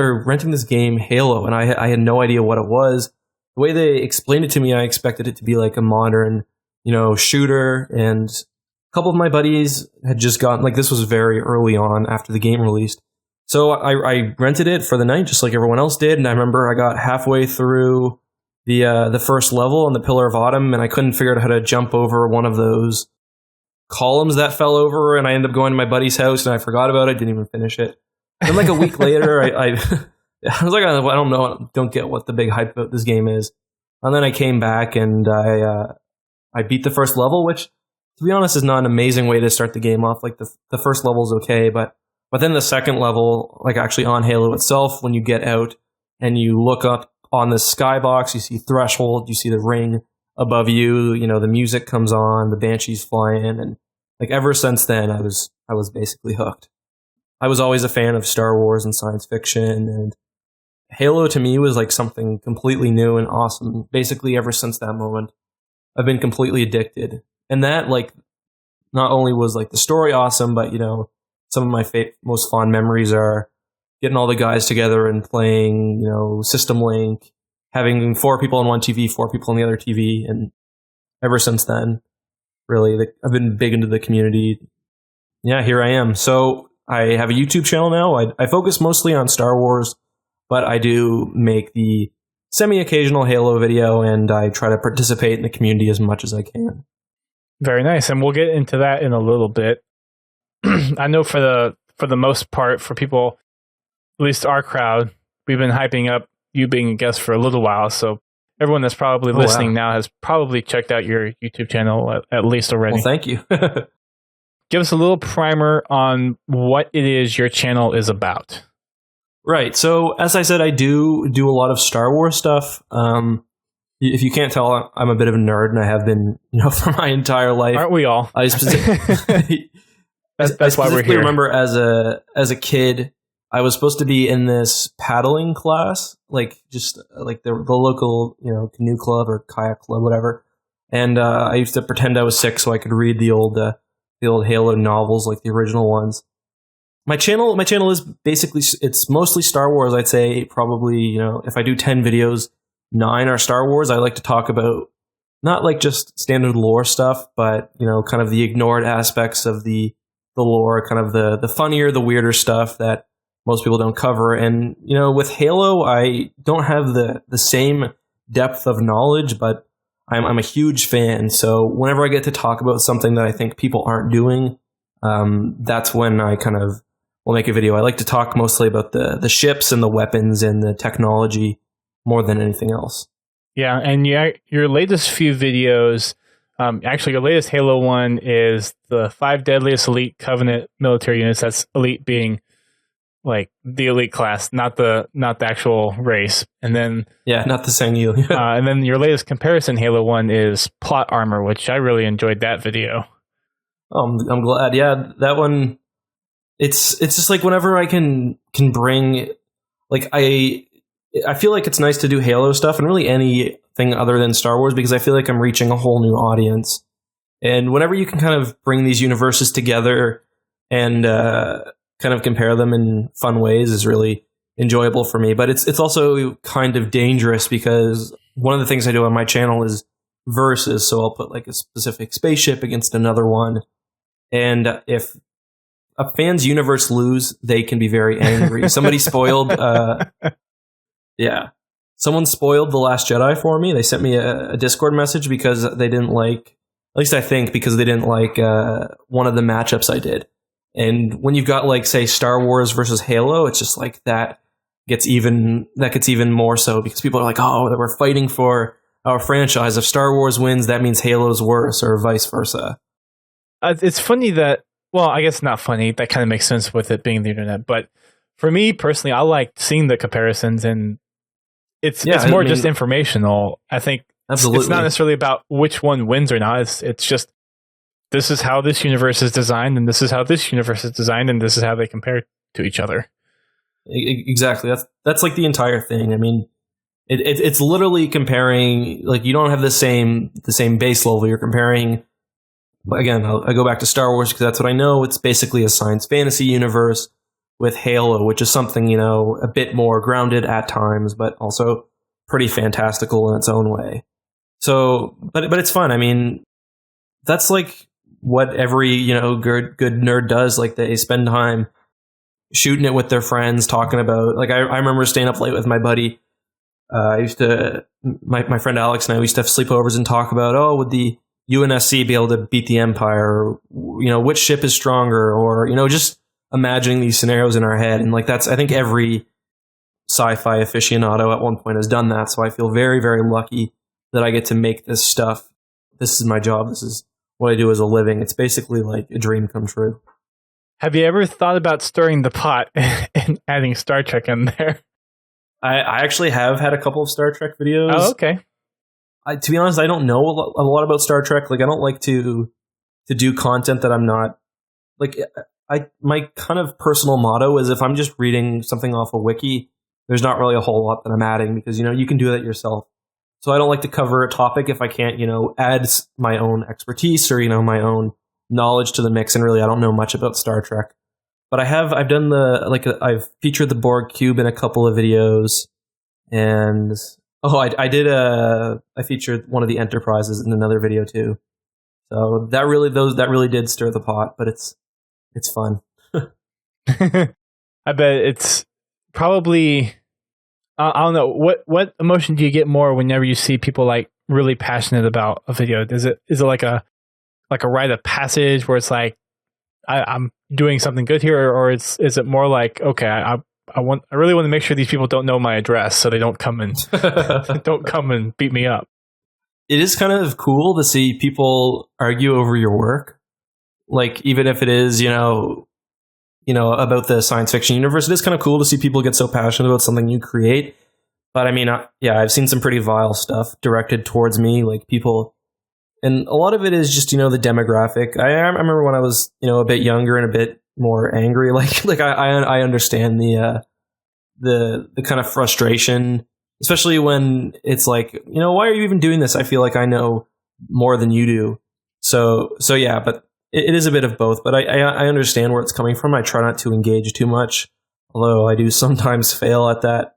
this game Halo, and I had no idea what it was. The way they explained it to me, I expected it to be like a modern, shooter. And a couple of my buddies had just gotten, like, this was very early on after the game released. So I rented it for the night, just like everyone else did. And I remember I got halfway through the first level on the Pillar of Autumn, and I couldn't figure out how to jump over one of those columns that fell over. And I ended up going to my buddy's house, and I forgot about it. Didn't even finish it. And like a week later, I was like, I don't know, don't get what the big hype about this game is. And then I came back and I beat the first level, which, to be honest, is not an amazing way to start the game off. Like the first level's okay, but then the second level, like actually on Halo itself, when you get out and you look up on the skybox, you see Threshold, you see the ring above you, the music comes on, the Banshees fly in, and like ever since then, I was basically hooked. I was always a fan of Star Wars and science fiction, and Halo to me was like something completely new and awesome. Basically, ever since that moment, I've been completely addicted. And that, like, not only was like the story awesome, but some of my most fond memories are getting all the guys together and playing, System Link having 4 people on one TV, 4 people on the other TV. And ever since then, really, I've been big into the community. Yeah, here I am. So I have a YouTube channel now. I focus mostly on Star Wars, but I do make the semi-occasional Halo video, and I try to participate in the community as much as I can. Very nice, and we'll get into that in a little bit. I know for the most part, for people, at least our crowd, we've been hyping up you being a guest for a little while, so everyone that's probably listening now has probably checked out your YouTube channel at least already. Well, thank you. Give us a little primer on what it is your channel is about. Right. So, as I said, I do a lot of Star Wars stuff. If you can't tell, I'm a bit of a nerd, and I have been, for my entire life. Aren't we all? I that's why we're here. I remember as a kid, I was supposed to be in this paddling class, like the local canoe club or kayak club, whatever. And I used to pretend I was sick so I could read the old Halo novels, like the original ones. My channel is basically, it's mostly Star Wars. I'd say probably, if I do 10 videos, 9 are Star Wars. I like to talk about not like just standard lore stuff, but kind of the ignored aspects of the lore, kind of the funnier, the weirder stuff that most people don't cover. And with Halo, I don't have the same depth of knowledge, but I'm a huge fan. So whenever I get to talk about something that I think people aren't doing, that's when I kind of will make a video. I like to talk mostly about the ships and the weapons and the technology more than anything else. Yeah, and your latest few videos, actually your latest Halo one is the 5 deadliest elite Covenant military units. That's elite being like the elite class, not the actual race. And then not the Sangyu. And then your latest comparison Halo one is plot armor, which I really enjoyed that video. I'm glad. Yeah, that one. It's just like whenever I can bring, like I feel like it's nice to do Halo stuff and really anything other than Star Wars, because I feel like I'm reaching a whole new audience. And whenever you can kind of bring these universes together and kind of compare them in fun ways is really enjoyable for me. But it's also kind of dangerous, because one of the things I do on my channel is versus. So I'll put like a specific spaceship against another one. And if a fan's universe lose, they can be very angry. Somebody spoiled, someone spoiled The Last Jedi for me. They sent me a Discord message because they didn't like, at least I think, because they didn't like one of the matchups I did. And when you've got like, say, Star Wars versus Halo, it's just like that gets even more so, because people are like, oh, we're fighting for our franchise. If Star Wars wins, that means Halo's worse, or vice versa. It's funny that, well, I guess not funny. That kind of makes sense with it being the internet. But for me personally, I like seeing the comparisons, and it's more just informational. I think absolutely. It's not necessarily about which one wins or not. It's just, this is how this universe is designed, and this is how this universe is designed, and this is how they compare to each other. Exactly. That's like the entire thing. I mean, it's literally comparing. Like, you don't have the same base level. You're comparing. Again, I go back to Star Wars because that's what I know. It's basically a science fantasy universe with Halo, which is something, a bit more grounded at times, but also pretty fantastical in its own way. So, but it's fun. I mean, that's like what every, good nerd does. Like, they spend time shooting it with their friends, talking about, like, I remember staying up late with my buddy. I used to, my friend Alex and I used to have sleepovers and talk about, would the UNSC be able to beat the Empire? Or, which ship is stronger? Or, just imagining these scenarios in our head. And like, I think every sci-fi aficionado at one point has done that. So I feel very, very lucky that I get to make this stuff. This is my job. This is what I do as a living. It's basically like a dream come true. Have you ever thought about stirring the pot and adding Star Trek in there? I actually have had a couple of Star Trek videos. Oh, okay. To be honest, I don't know a lot about Star Trek. Like, I don't like to do content that I'm not, like, my kind of personal motto is, if I'm just reading something off a wiki, there's not really a whole lot that I'm adding, because, you can do that yourself. So I don't like to cover a topic if I can't, add my own expertise or, my own knowledge to the mix. And really, I don't know much about Star Trek. But I've done I've featured the Borg Cube in a couple of videos. And Oh, I did. I featured one of the Enterprises in another video too. So that really did stir the pot, but it's fun. I bet it's probably I don't know what emotion do you get more whenever you see people like really passionate about a video? Is it like a rite of passage where it's like I'm doing something good here, or is it more like, okay, I really want to make sure these people don't know my address so they don't come and don't come and beat me up. It is kind of cool to see people argue over your work, like even if it is about the science fiction universe. It is kind of cool to see people get so passionate about something you create. But I mean, I've seen some pretty vile stuff directed towards me, like people, and a lot of it is just the demographic. I remember when I was a bit younger and a bit more angry, like I understand the kind of frustration, especially when it's like, why are you even doing this? I feel like I know more than you do. So yeah, but it is a bit of both. But I understand where it's coming from. I try not to engage too much, although I do sometimes fail at that.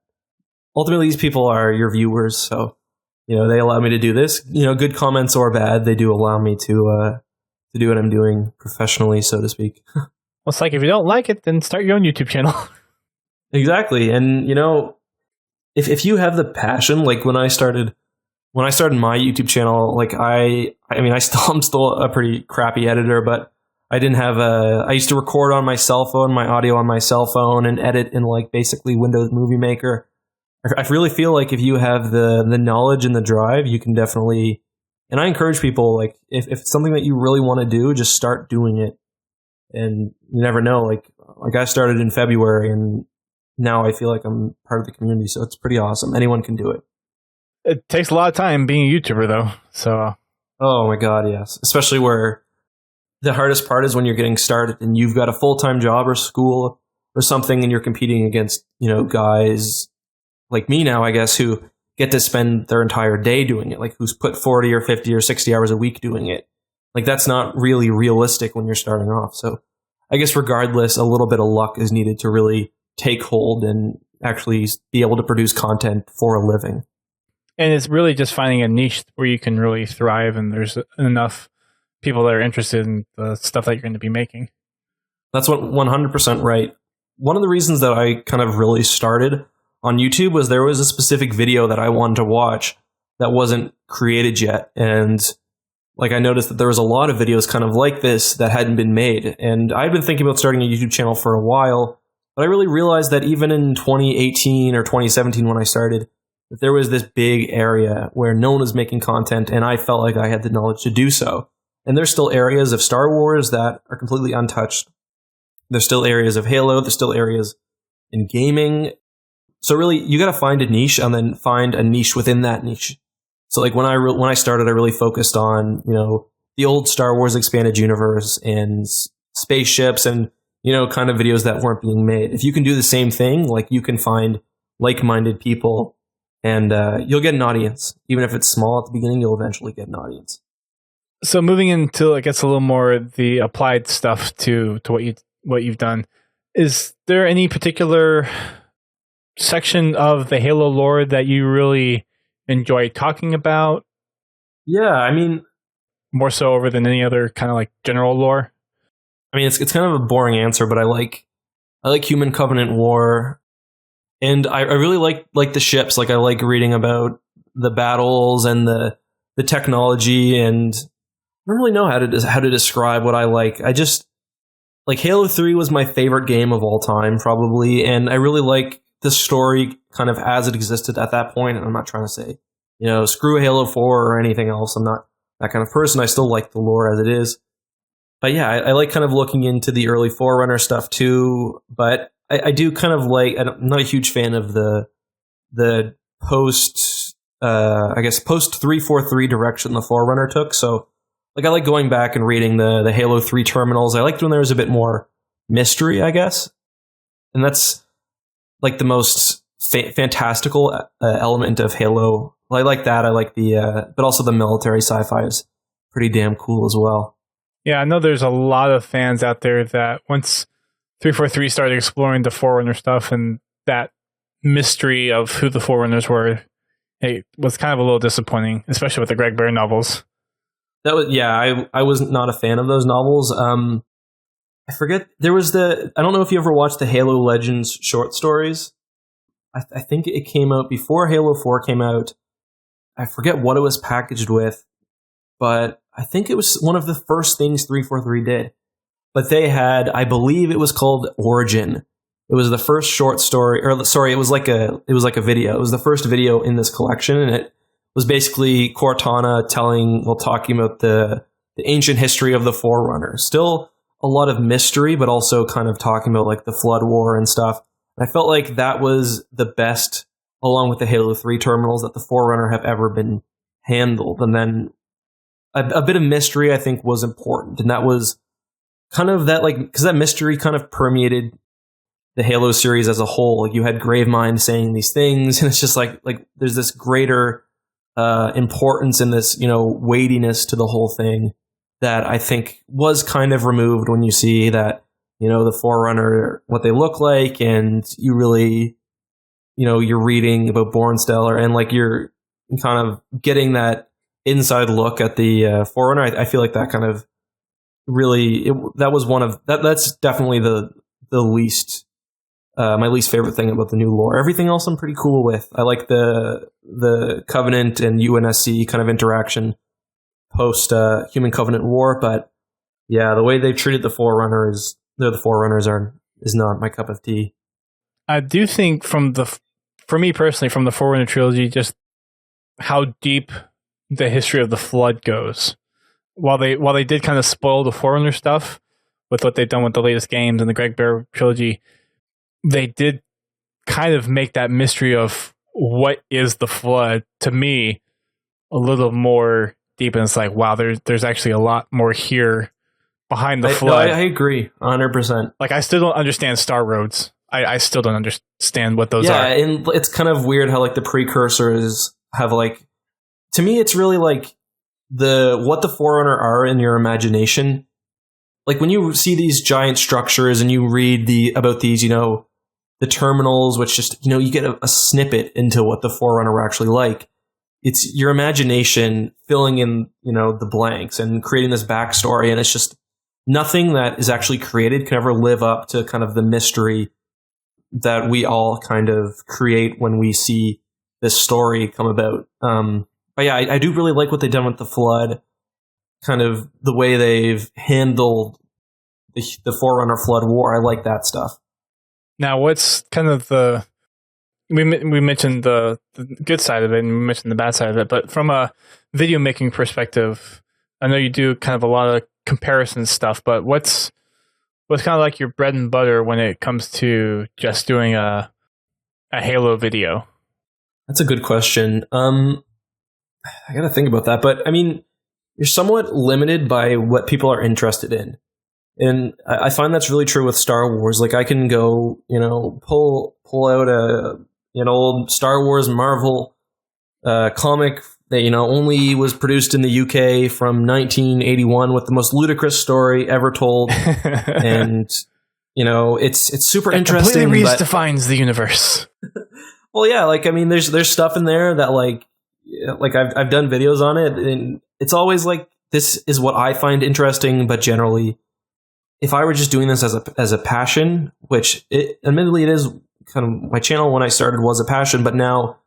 Ultimately, these people are your viewers, so they allow me to do this. Good comments or bad, they do allow me to do what I'm doing professionally, so to speak. Well, it's like, if you don't like it, then start your own YouTube channel. Exactly, and if you have the passion, like when I started my YouTube channel, like I'm still a pretty crappy editor, but I didn't have I used to record on my cell phone, my audio on my cell phone, and edit in like basically Windows Movie Maker. I really feel like if you have the knowledge and the drive, you can definitely, and I encourage people, like if it's something that you really want to do, just start doing it. And you never know, like I started in February and now I feel like I'm part of the community, so it's pretty awesome. Anyone can do it. It takes a lot of time being a YouTuber though, so. Oh my God, yes. Especially where the hardest part is when you're getting started and you've got a full-time job or school or something and you're competing against, guys like me now, I guess, who get to spend their entire day doing it, like who's put 40 or 50 or 60 hours a week doing it. Like that's not really realistic when you're starting off. So I guess regardless, a little bit of luck is needed to really take hold and actually be able to produce content for a living. And it's really just finding a niche where you can really thrive and there's enough people that are interested in the stuff that you're going to be making. That's what 100% right. One of the reasons that I kind of really started on YouTube was there was a specific video that I wanted to watch that wasn't created yet. And like I noticed that there was a lot of videos kind of like this that hadn't been made. And I'd been thinking about starting a YouTube channel for a while, but I really realized that even in 2018 or 2017 when I started, that there was this big area where no one was making content and I felt like I had the knowledge to do so. And there's still areas of Star Wars that are completely untouched. There's still areas of Halo. There's still areas in gaming. So really, you got to find a niche and then find a niche within that niche. So like when I started, I really focused on, the old Star Wars expanded universe and spaceships and, kind of videos that weren't being made. If you can do the same thing, like you can find like-minded people and you'll get an audience. Even if it's small at the beginning, you'll eventually get an audience. So moving into, I guess, a little more the applied stuff to what you've done, is there any particular section of the Halo lore that you really enjoy talking about? Yeah, I mean, more so over than any other kind of like general lore. I mean, it's kind of a boring answer, but I like Human Covenant War, and I really like the ships. Like I like reading about the battles and the technology, and I don't really know how to describe what I like. I just like Halo 3 was my favorite game of all time, probably, and I really like the story kind of as it existed at that point. And I'm not trying to say, screw Halo 4 or anything else. I'm not that kind of person. I still like the lore as it is. But yeah, I like kind of looking into the early Forerunner stuff too. But I do kind of like, I'm not a huge fan of the post 343 direction the Forerunner took. So like I like going back and reading the Halo 3 terminals. I liked when there was a bit more mystery, I guess. And that's like the most fantastical element of Halo. Well, I like that. I like but also the military sci-fi is pretty damn cool as well. Yeah, I know there's a lot of fans out there that once 343 started exploring the Forerunner stuff and that mystery of who the Forerunners were, it was kind of a little disappointing, especially with the Greg Bear novels. That was I was not a fan of those novels. I forget there was I don't know if you ever watched the Halo Legends short stories. I think it came out before Halo 4 came out. I forget what it was packaged with, but I think it was one of the first things 343 did. But they had, I believe it was called Origin. It was the first short story, or sorry, it was like a video. It was the first video in this collection, and it was basically Cortana talking about the ancient history of the Forerunner. Still a lot of mystery, but also kind of talking about like the Flood War and stuff. And I felt like that was the best, along with the Halo 3 terminals, that the Forerunner have ever been handled. And then a bit of mystery, I think, was important, and that was kind of that, like, because that mystery kind of permeated the Halo series as a whole. Like, you had Gravemind saying these things, and it's just like there's this greater importance in this, weightiness to the whole thing that I think was kind of removed when you see that, the Forerunner, what they look like, and you really, you're reading about Bornstellar, and like you're kind of getting that inside look at the Forerunner. I feel like that kind of really, that was one of that's definitely the least my least favorite thing about the new lore. Everything else I'm pretty cool with. I like the Covenant and UNSC kind of interaction post Human Covenant War, but yeah, the way they treated the Forerunners is not my cup of tea. I do think for me personally, from the Forerunner trilogy, just how deep the history of the Flood goes. While they did kind of spoil the Forerunner stuff with what they've done with the latest games and the Greg Bear trilogy, they did kind of make that mystery of what is the Flood, to me, a little more deep. And it's like, wow, there's actually a lot more here behind the Flood. I agree 100%. Like, I still don't understand Star Roads. I still don't understand what those are. Yeah, and it's kind of weird how like the precursors have like, to me, it's really like what the Forerunner are in your imagination. Like when you see these giant structures and you read about these, the terminals, which just, you get a snippet into what the Forerunner were actually like. It's your imagination filling in, the blanks and creating this backstory. And it's just nothing that is actually created can ever live up to kind of the mystery that we all kind of create when we see this story come about. But yeah, I do really like what they've done with the Flood, kind of the way they've handled the Forerunner Flood War. I like that stuff. Now, what's kind of we mentioned the good side of it, and we mentioned the bad side of it, but from a video making perspective, I know you do kind of a lot of comparison stuff, but what's kind of like your bread and butter when it comes to just doing a Halo video? That's a good question. I got to think about that, but I mean, you're somewhat limited by what people are interested in. And I find that's really true with Star Wars. Like I can go, pull out an old Star Wars Marvel comic that, only was produced in the UK from 1981 with the most ludicrous story ever told. And, it's super interesting. Completely redefines the universe. Well, yeah, like, I mean, there's stuff in there that like I've done videos on it, and it's always like, this is what I find interesting, but generally, if I were just doing this as a passion, which admittedly it is kind of, my channel when I started was a passion, but now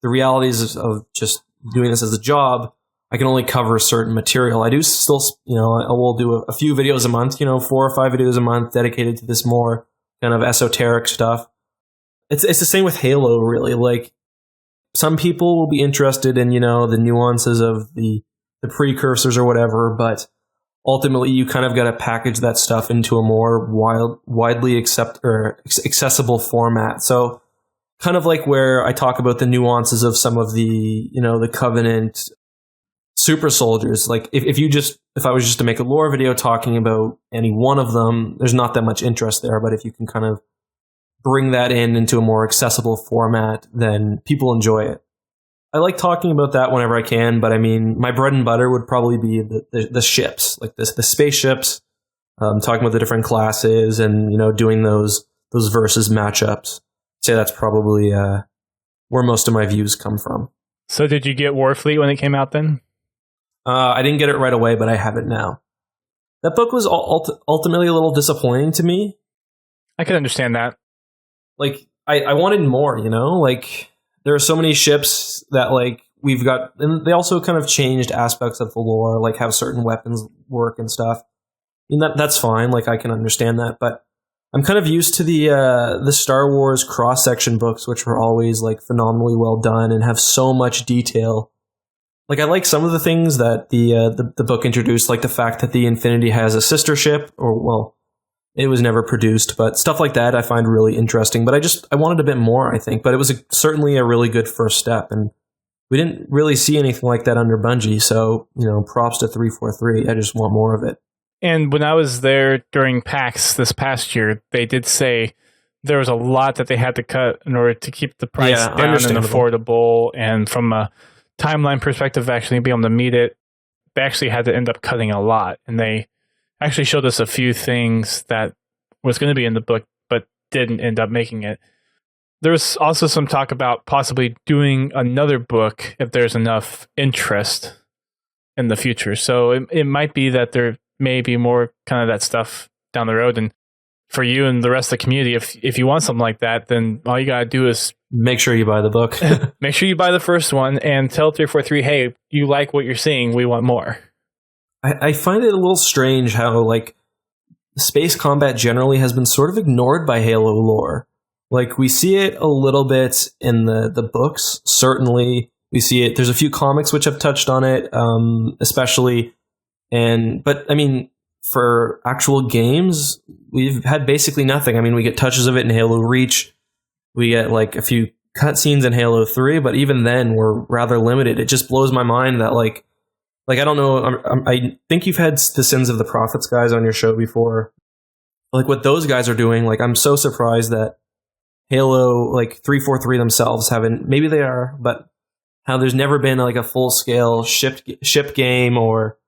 the realities of just doing this as a job, I can only cover certain material. I do still, I will do a few videos a month, 4 or 5 videos a month dedicated to this more kind of esoteric stuff. It's the same with Halo, really. Like, some people will be interested in, the nuances of the precursors or whatever, but ultimately you kind of got to package that stuff into a more widely accessible format. So kind of like where I talk about the nuances of some of the, the Covenant super soldiers. Like if I was just to make a lore video talking about any one of them, there's not that much interest there. But if you can kind of bring that into a more accessible format, then people enjoy it. I like talking about that whenever I can, but I mean, my bread and butter would probably be the ships, like the spaceships, talking about the different classes and, doing those versus matchups. I'd say that's probably where most of my views come from. So did you get Warfleet when it came out then? I didn't get it right away, but I have it now. That book was ultimately a little disappointing to me. I could understand that. Like, I wanted more, you know? Like, there are so many ships that, like, we've got... And they also kind of changed aspects of the lore, like how certain weapons work and stuff. And that's fine, like, I can understand that. But I'm kind of used to the Star Wars cross-section books, which were always, like, phenomenally well done and have so much detail. Like, I like some of the things that the book introduced, like the fact that the Infinity has a sister ship, or, well, it was never produced, but stuff like that I find really interesting. But I wanted a bit more, I think. But it was certainly a really good first step, and we didn't really see anything like that under Bungie, so, you know, props to 343. I just want more of it. And when I was there during PAX this past year, they did say there was a lot that they had to cut in order to keep the price down and affordable, and from a timeline perspective, actually be able to meet it, they actually had to end up cutting a lot. And they actually showed us a few things that was going to be in the book, but didn't end up making it. There was also some talk about possibly doing another book if there's enough interest in the future. So it might be that there may be more kind of that stuff down the road. And for you and the rest of the community, if you want something like that, then all you got to do is make sure you buy the book. Make sure you buy the first one and tell 343, hey, you like what you're seeing, we want more. I find it a little strange how, like, space combat generally has been sort of ignored by Halo lore. Like, we see it a little bit in the books, certainly. We see it, there's a few comics which have touched on it, especially. But, I mean, for actual games, we've had basically nothing. I mean, we get touches of it in Halo Reach. We get, like, a few cutscenes in Halo 3, but even then, we're rather limited. It just blows my mind that, like I don't know, I think you've had the Sins of the Prophets guys on your show before. Like, what those guys are doing, like, I'm so surprised that Halo, like, 343 themselves haven't, maybe they are, but how there's never been, like, a full-scale ship game, or,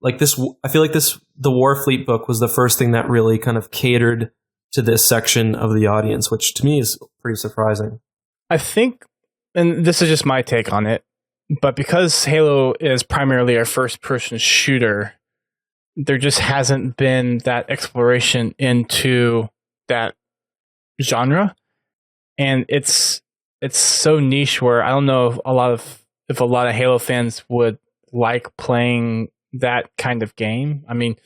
like, this, I feel like the Warfleet book was the first thing that really kind of catered to this section of the audience, which to me is pretty surprising. I think, and this is just my take on it, but because Halo is primarily a first-person shooter, there just hasn't been that exploration into that genre, and it's so niche where I don't know if a lot of Halo fans would like playing that kind of game. I mean,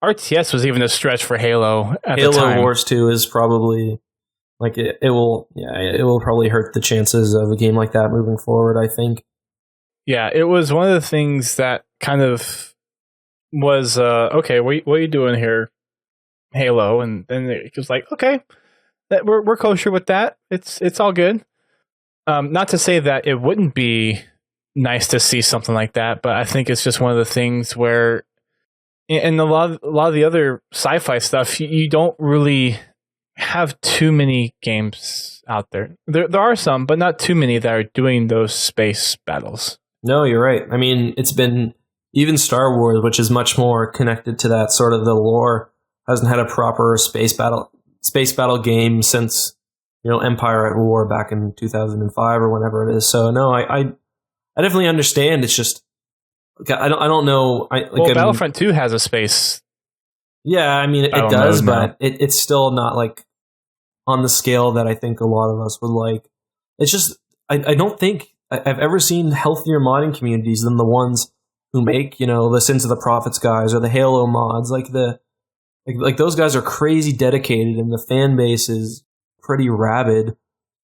RTS was even a stretch for Halo at the time. Halo Wars 2 is probably, like, it will probably hurt the chances of a game like that moving forward, I think. Yeah, it was one of the things that kind of was, okay, what are you doing here, Halo? And then it was like, okay, we're kosher with that. It's all good. Not to say that it wouldn't be nice to see something like that, but I think it's just one of the things where, in a lot of the other sci-fi stuff, you don't really have too many games out there. There are some, but not too many that are doing those space battles. No, you're right. I mean, it's been, even Star Wars, which is much more connected to that sort of the lore, hasn't had a proper space battle game since, you know, Empire at War back in 2005 or whenever it is. So no, I definitely understand. It's just, I don't know. Battlefront 2 has a space. Yeah, I mean, it does, but it's still not, like, on the scale that I think a lot of us would like. It's just, I don't think I've ever seen healthier modding communities than the ones who make, you know, the Sins of the Prophets guys or the Halo mods. Like those guys are crazy dedicated, and the fan base is pretty rabid.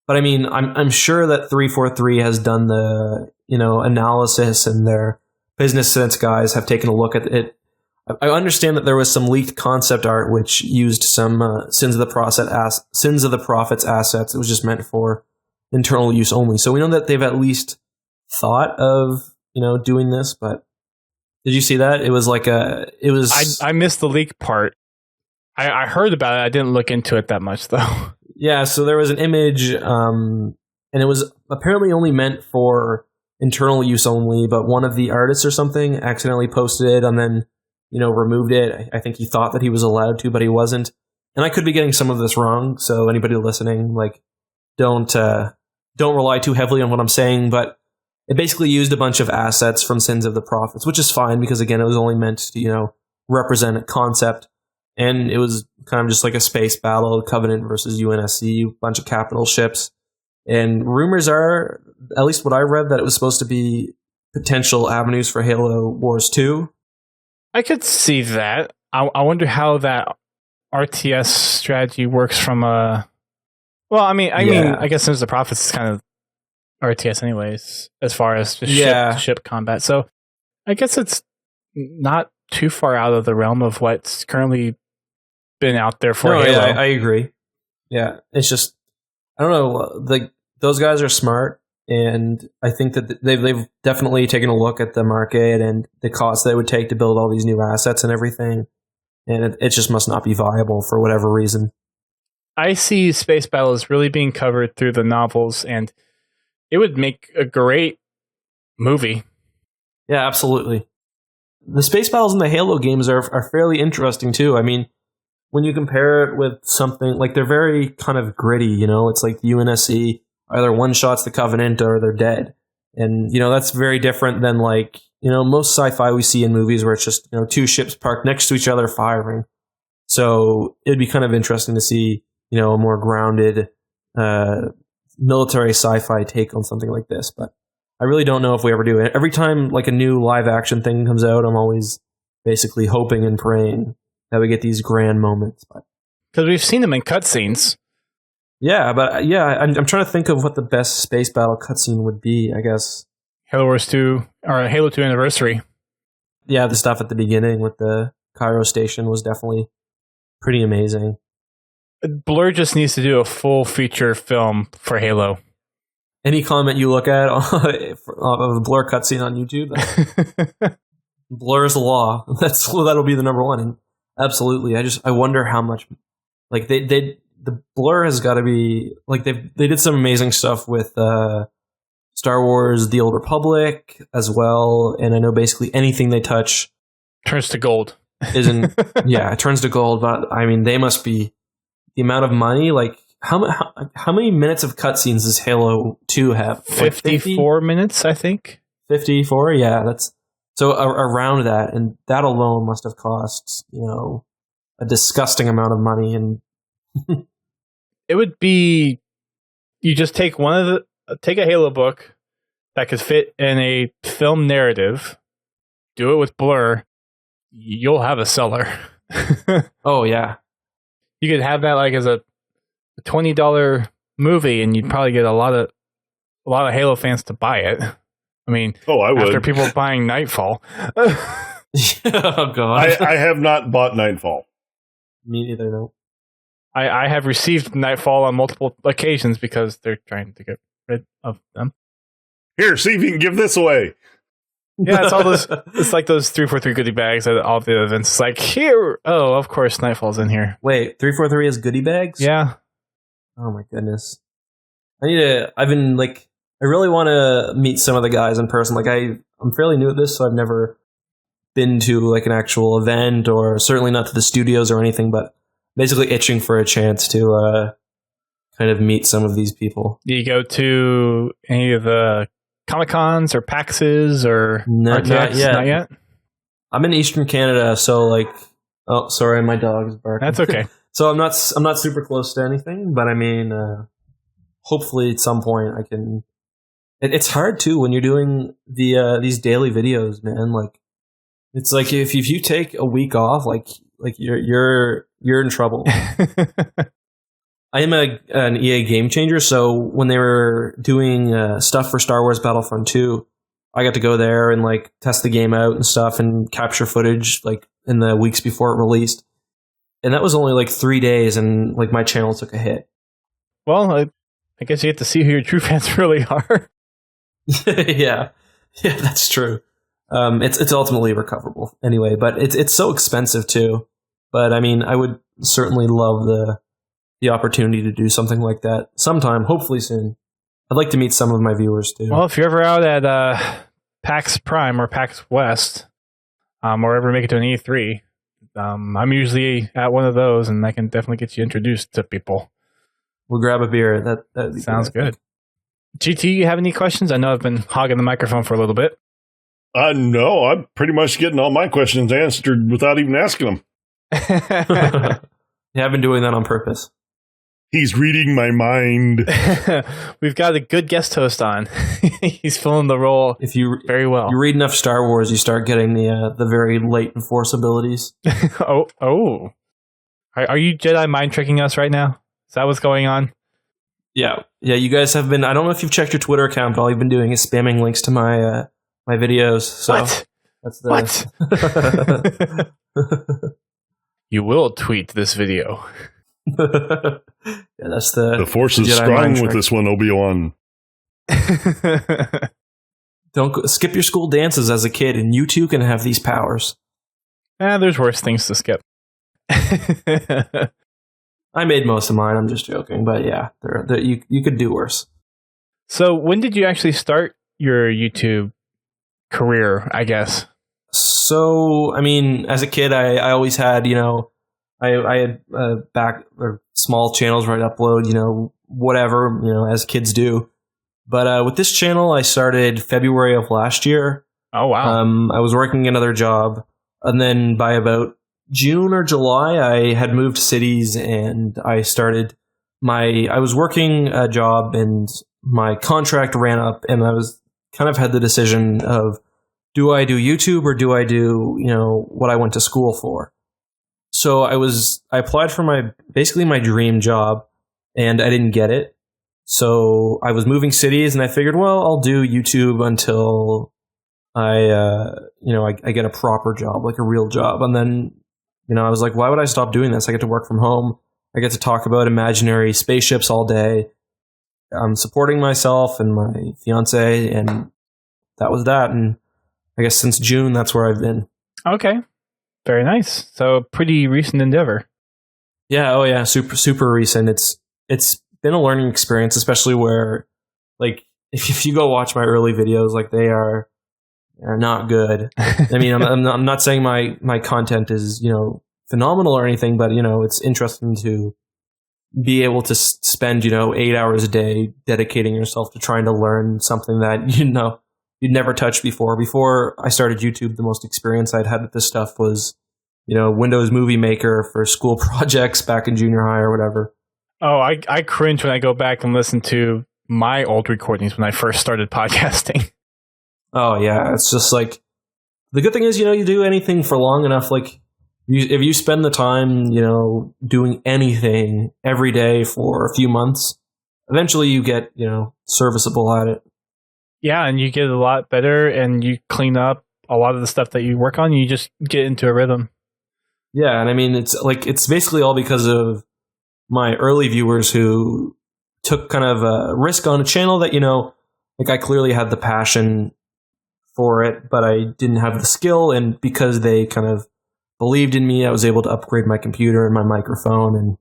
But I mean, I'm sure that 343 has done the, you know, analysis, and their business sense guys have taken a look at it. I understand that there was some leaked concept art which used some Sins of the Prophets assets. It was just meant for internal use only. So we know that they've at least thought of, you know, doing this. But did you see that? It was like I missed the leak part. I heard about it. I didn't look into it that much though. Yeah. So there was an image, and it was apparently only meant for internal use only. But one of the artists or something accidentally posted it and then, you know, removed it. I think he thought that he was allowed to, but he wasn't. And I could be getting some of this wrong. So anybody listening, like, don't rely too heavily on what I'm saying. But it basically used a bunch of assets from Sins of the Prophets, which is fine because, again, it was only meant to, represent a concept. And it was kind of just like a space battle, Covenant versus UNSC, a bunch of capital ships. And rumors are, at least what I read, that it was supposed to be potential avenues for Halo Wars 2. I could see that. I wonder how that RTS strategy works from a... Well, I mean, I guess Sins of the Prophets is kind of RTS anyways, as far as just ship combat. So I guess it's not too far out of the realm of what's currently been out there for Halo. Yeah, I agree. Yeah, it's just, I don't know, those guys are smart, and I think that they've definitely taken a look at the market and the cost that it would take to build all these new assets and everything, and it just must not be viable for whatever reason. I see space battles really being covered through the novels, and it would make a great movie. Yeah, absolutely. The space battles in the Halo games are fairly interesting too. I mean, when you compare it with something like, they're very kind of gritty, it's like the UNSC either one shots the Covenant or they're dead. And, that's very different than most sci-fi we see in movies where it's just, two ships parked next to each other firing. So it'd be kind of interesting to see, a more grounded, military sci-fi take on something like this, but I really don't know if we ever do it. Every time a new live action thing comes out, I'm always basically hoping and praying that we get these grand moments. Because we've seen them in cutscenes. Yeah, but I'm trying to think of what the best space battle cutscene would be, I guess. Halo Wars 2, or Halo 2 Anniversary. Yeah, the stuff at the beginning with the Cairo station was definitely pretty amazing. Blur just needs to do a full feature film for Halo. Any comment you look at of a Blur cutscene on YouTube, Blur's the law. That'll be the number one. And absolutely, I wonder how much the Blur has got to be they did some amazing stuff with Star Wars: The Old Republic as well, and I know basically anything they touch turns to gold. It turns to gold. But I mean, they must be. The amount of money, how many minutes of cutscenes does Halo 2 have? 54 minutes, I think. 54, yeah. That's so around that, and that alone must have cost a disgusting amount of money. And it would be, you just take take a Halo book that could fit in a film narrative, do it with Blur, you'll have a seller. Oh yeah. You could have that as a $20 movie, and you'd probably get a lot of Halo fans to buy it. I mean, I would. After people buying Nightfall. Oh god, I have not bought Nightfall. Me neither. No, I have received Nightfall on multiple occasions because they're trying to get rid of them. Here, see if you can give this away. Yeah, it's all those. It's like those 343 goodie bags at all the events. It's like, here. Oh, of course, Nightfall's in here. Wait, 343 has goodie bags? Yeah. Oh my goodness. I really want to meet some of the guys in person. I'm fairly new at this, so I've never been to an actual event, or certainly not to the studios or anything. But basically, itching for a chance to kind of meet some of these people. Do you go to any of the Comic-Cons or PAXs or not yet. Not yet? I'm in Eastern Canada, so oh, sorry, my dog is barking. That's okay. So I'm not super close to anything, but I mean, hopefully at some point I can. It's hard too when you're doing these daily videos, man. It's if you take a week off, you're in trouble. I am an EA game changer, so when they were doing stuff for Star Wars Battlefront 2, I got to go there and test the game out and stuff and capture footage in the weeks before it released. And that was only 3 days, and my channel took a hit. Well, I guess you get to see who your true fans really are. Yeah, that's true. It's ultimately recoverable anyway, but it's so expensive too. But I mean, I would certainly love the opportunity to do something like that sometime, hopefully soon. I'd like to meet some of my viewers too. Well, if you're ever out at PAX Prime or PAX West, or ever make it to an E3, I'm usually at one of those, and I can definitely get you introduced to people. We'll grab a beer. That sounds good. GT, you have any questions? I know I've been hogging the microphone for a little bit. No, I'm pretty much getting all my questions answered without even asking them. Yeah, I've been doing that on purpose. He's reading my mind. We've got a good guest host on. He's filling the role very well. You read enough Star Wars, you start getting the very latent Force abilities. Oh. Are you Jedi mind tricking us right now? Is that what's going on? Yeah. You guys have been. I don't know if you've checked your Twitter account, but all you've been doing is spamming links to my videos. So what? That's the What? You will tweet this video. Yeah, that's the Force is strong with this one, Obi-Wan. Don't skip your school dances as a kid, and you too can have these powers. There's worse things to skip. I made most of mine. I'm just joking, but yeah, you could do worse. So, when did you actually start your YouTube career? I guess. So, I mean, as a kid, I always had, I had small channels where I'd upload, whatever, as kids do. But with this channel, I started February of last year. Oh, wow. I was working another job. And then by about June or July, I had moved cities and I was working a job and my contract ran up and I was kind of had the decision of, do I do YouTube or do I do, what I went to school for? So I applied for my dream job and I didn't get it. So I was moving cities and I figured, well, I'll do YouTube until I get a proper job, like a real job. And then, I was like, why would I stop doing this? I get to work from home. I get to talk about imaginary spaceships all day. I'm supporting myself and my fiance, and that was that. And I guess since June, that's where I've been. Okay. Very nice. So pretty recent endeavor. Yeah. Oh yeah. Super, super recent. It's been a learning experience, especially where, like, if you go watch my early videos, like they're not good. I mean, I'm not saying my content is, phenomenal or anything, but, it's interesting to be able to spend, 8 hours a day dedicating yourself to trying to learn something that, you'd never touched before. Before I started YouTube, the most experience I'd had with this stuff was, Windows Movie Maker for school projects back in junior high or whatever. Oh, I cringe when I go back and listen to my old recordings when I first started podcasting. Oh, yeah. It's just like, the good thing is, you do anything for long enough. Like, if you spend the time, doing anything every day for a few months, eventually you get, serviceable at it. Yeah, and you get a lot better and you clean up a lot of the stuff that you work on. You just get into a rhythm. Yeah, and I mean, it's basically all because of my early viewers who took kind of a risk on a channel that, I clearly had the passion for it, but I didn't have the skill. And because they kind of believed in me, I was able to upgrade my computer and my microphone and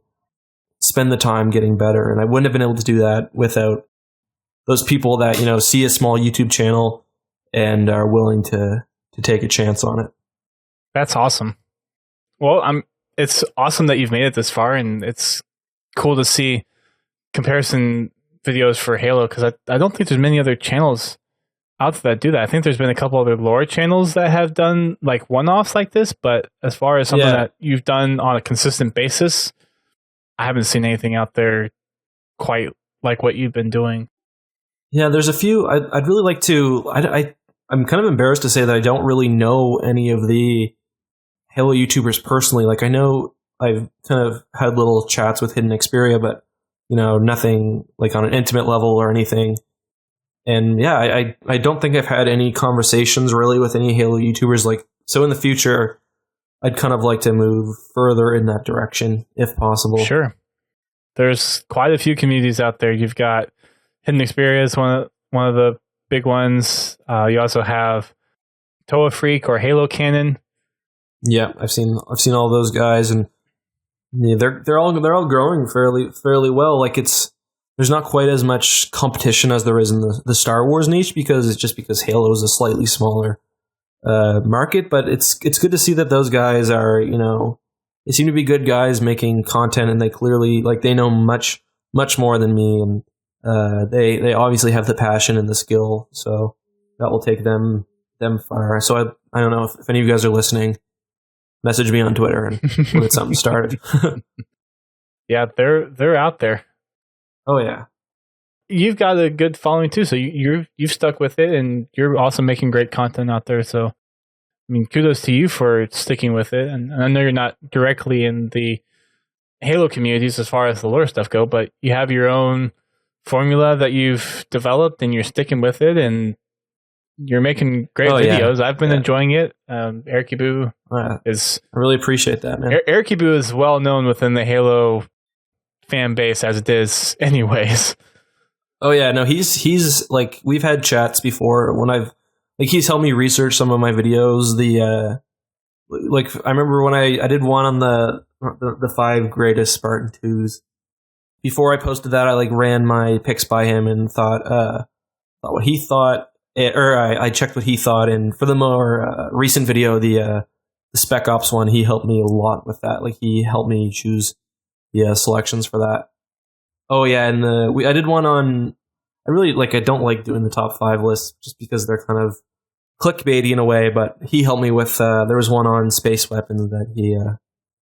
spend the time getting better. And I wouldn't have been able to do that without those people that, see a small YouTube channel and are willing to take a chance on it. That's awesome. Well, it's awesome that you've made it this far, and it's cool to see comparison videos for Halo, because I don't think there's many other channels out there that do that. I think there's been a couple other lore channels that have done like one-offs like this, but as far as something that you've done on a consistent basis, I haven't seen anything out there quite like what you've been doing. Yeah, there's a few. I'd really like to. I'm kind of embarrassed to say that I don't really know any of the Halo YouTubers personally. Like, I know I've kind of had little chats with Hidden Xperia, but nothing like on an intimate level or anything. And yeah, I don't think I've had any conversations really with any Halo YouTubers. Like, so in the future, I'd kind of like to move further in that direction if possible. Sure. There's quite a few communities out there. You've got Hidden Xperia is one of the big ones. You also have Toa Freak or Halo Cannon. Yeah, I've seen all those guys, and yeah, they're all growing fairly well. Like, there's not quite as much competition as there is in the Star Wars niche because Halo is a slightly smaller market. But it's good to see that those guys are, they seem to be good guys making content, and they clearly, like, they know much more than me, and They obviously have the passion and the skill, so that will take them far. So I don't know if any of you guys are listening, message me on Twitter and we'll get something started. Yeah, they're out there. Oh yeah. You've got a good following too, so you've stuck with it, and you're also making great content out there. So, I mean, kudos to you for sticking with it. And I know you're not directly in the Halo communities as far as the lore stuff go, but you have your own formula that you've developed, and you're sticking with it, and you're making great videos. Yeah. I've been enjoying it. Erkibu is. I really appreciate that, man. Erkibu is well known within the Halo fan base as it is, anyways. Oh yeah, no, he's like, we've had chats before when he's helped me research some of my videos. Like I remember when I did one on the 5 greatest Spartan 2s. Before I posted that, I like ran my picks by him and thought what he thought, or I checked what he thought. And for the more recent video, the Spec Ops one, he helped me a lot with that. Like he helped me choose the selections for that. Oh yeah, and I did one on. I don't like doing the top 5 lists just because they're kind of clickbaity in a way. But he helped me with. There was one on space weapons that he.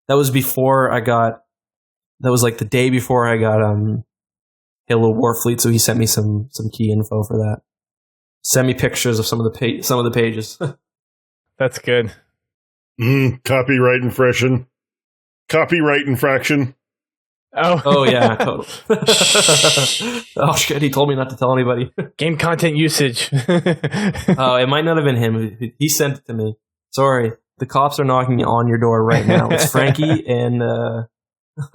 That was before I got. That was like the day before I got Halo Warfleet. So he sent me some key info for that. Sent me pictures of some of the pages. That's good. Copyright infraction. Copyright infraction. Oh yeah, totally. Oh shit, he told me not to tell anybody. Game content usage. Oh, it might not have been him. He sent it to me. Sorry, the cops are knocking on your door right now. It's Frankie and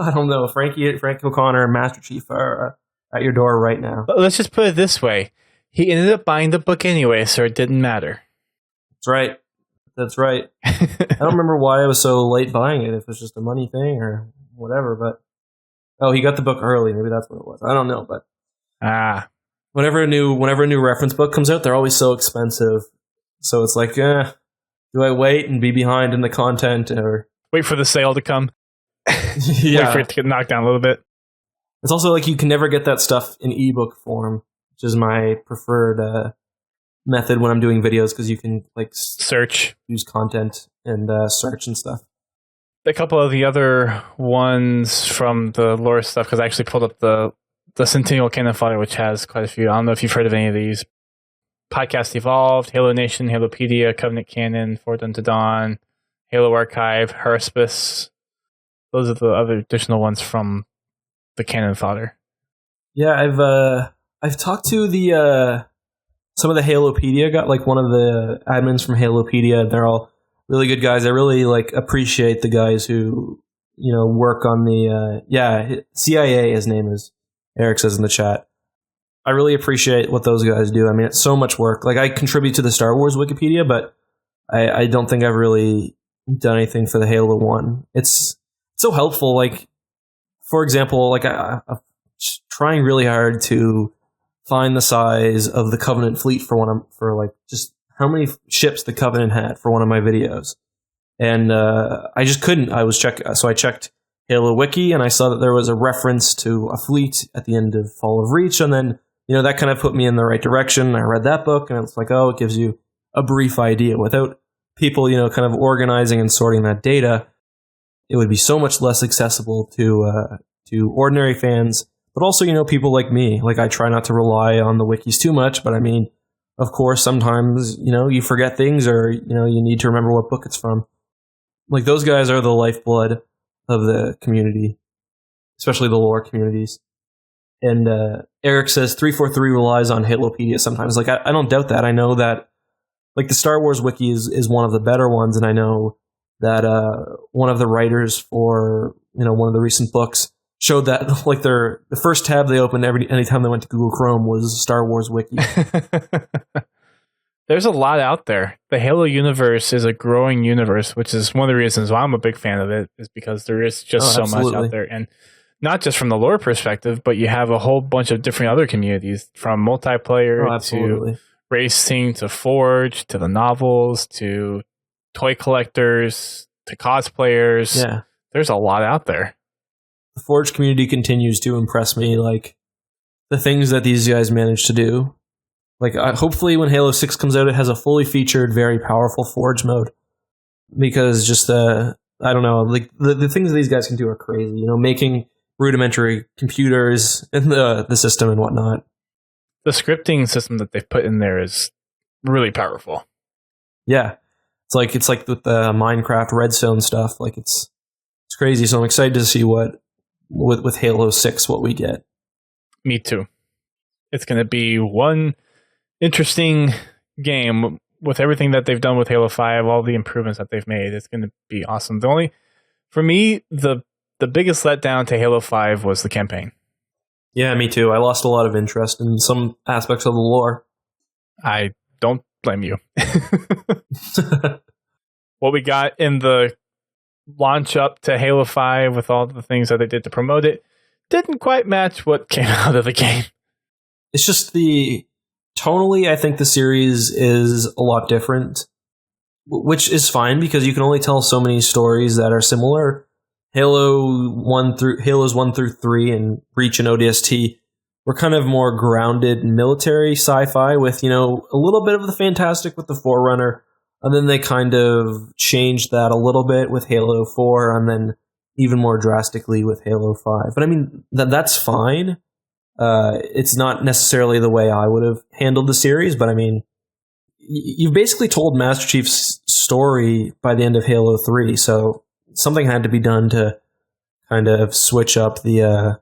I don't know, Frank O'Connor and Master Chief are at your door right now. But let's just put it this way: he ended up buying the book anyway, so it didn't matter. That's right. I don't remember why I was so late buying it. If it was just a money thing or whatever, but. Oh, he got the book early. Maybe that's what it was. I don't know, but whenever a new reference book comes out, they're always so expensive. So it's like, do I wait and be behind in the content, or wait for the sale to come? Yeah. Wait for it to get knocked down a little bit. It's also like you can never get that stuff in ebook form, which is my preferred method when I'm doing videos, because you can like search, use content, and search and stuff. A couple of the other ones from the lore stuff, because I actually pulled up the Centennial Canon Fodder, which has quite a few. I don't know if you've heard of any of these. Podcast Evolved, Halo Nation, Halopedia, Covenant Canon, Forward Unto Dawn, Halo Archive, Haraspis. Those are the other additional ones from the Canon Fodder. Yeah, I've talked to the some of the Halopedia guys, like one of the admins from Halopedia. They're all really good guys. I really appreciate the guys who work on the CIA. His name is Eric, says in the chat. I really appreciate what those guys do. I mean, it's so much work. Like I contribute to the Star Wars Wikipedia, but I don't think I've really done anything for the Halo one. It's so helpful. Like for example, I'm trying really hard to find the size of the Covenant fleet for just how many ships the Covenant had for one of my videos. And I just couldn't. So I checked Halo Wiki, and I saw that there was a reference to a fleet at the end of Fall of Reach, and then, that kind of put me in the right direction. I read that book, and it's like, it gives you a brief idea. Without people, kind of organizing and sorting that data, it would be so much less accessible to ordinary fans, but also, people like me. Like, I try not to rely on the wikis too much, but I mean, of course, sometimes, you forget things, or, you need to remember what book it's from. Like, those guys are the lifeblood of the community, especially the lore communities. And Eric says 343 relies on Halopedia sometimes. Like, I don't doubt that. I know that, like, the Star Wars wiki is one of the better ones, and I know that one of the writers for, one of the recent books showed that, like, the first tab they opened anytime they went to Google Chrome was Star Wars Wiki. There's a lot out there. The Halo universe is a growing universe, which is one of the reasons why I'm a big fan of it, is because there is just so much out there. And not just from the lore perspective, but you have a whole bunch of different other communities, from multiplayer to racing to Forge to the novels to toy collectors to cosplayers. Yeah. There's a lot out there. The Forge community continues to impress me. Like, the things that these guys managed to do. Like, hopefully when Halo 6 comes out, it has a fully featured, very powerful Forge mode. Because just I don't know, like the things that these guys can do are crazy. You know, making rudimentary computers in the system and whatnot. The scripting system that they've put in there is really powerful. Yeah, it's like with the Minecraft Redstone stuff. Like it's crazy. So I'm excited to see what with Halo 6 what we get. Me too. It's going to be one interesting game with everything that they've done with Halo 5, all the improvements that they've made. It's going to be awesome. For me, the biggest letdown to Halo 5 was the campaign. Yeah, me too. I lost a lot of interest in some aspects of the lore. I don't blame you. What we got in the launch up to Halo 5 with all the things that they did to promote it didn't quite match what came out of the game. It's just tonally, I think the series is a lot different, which is fine because you can only tell so many stories that are similar. Halos 1 through 3 and Reach and ODST were kind of more grounded military sci-fi with, you know, a little bit of the fantastic with the Forerunner, and then they kind of changed that a little bit with Halo 4 and then even more drastically with Halo 5. But I mean, that's fine. It's not necessarily the way I would have handled the series, but I mean, you've basically told Master Chief's story by the end of Halo 3, so something had to be done to kind of switch up the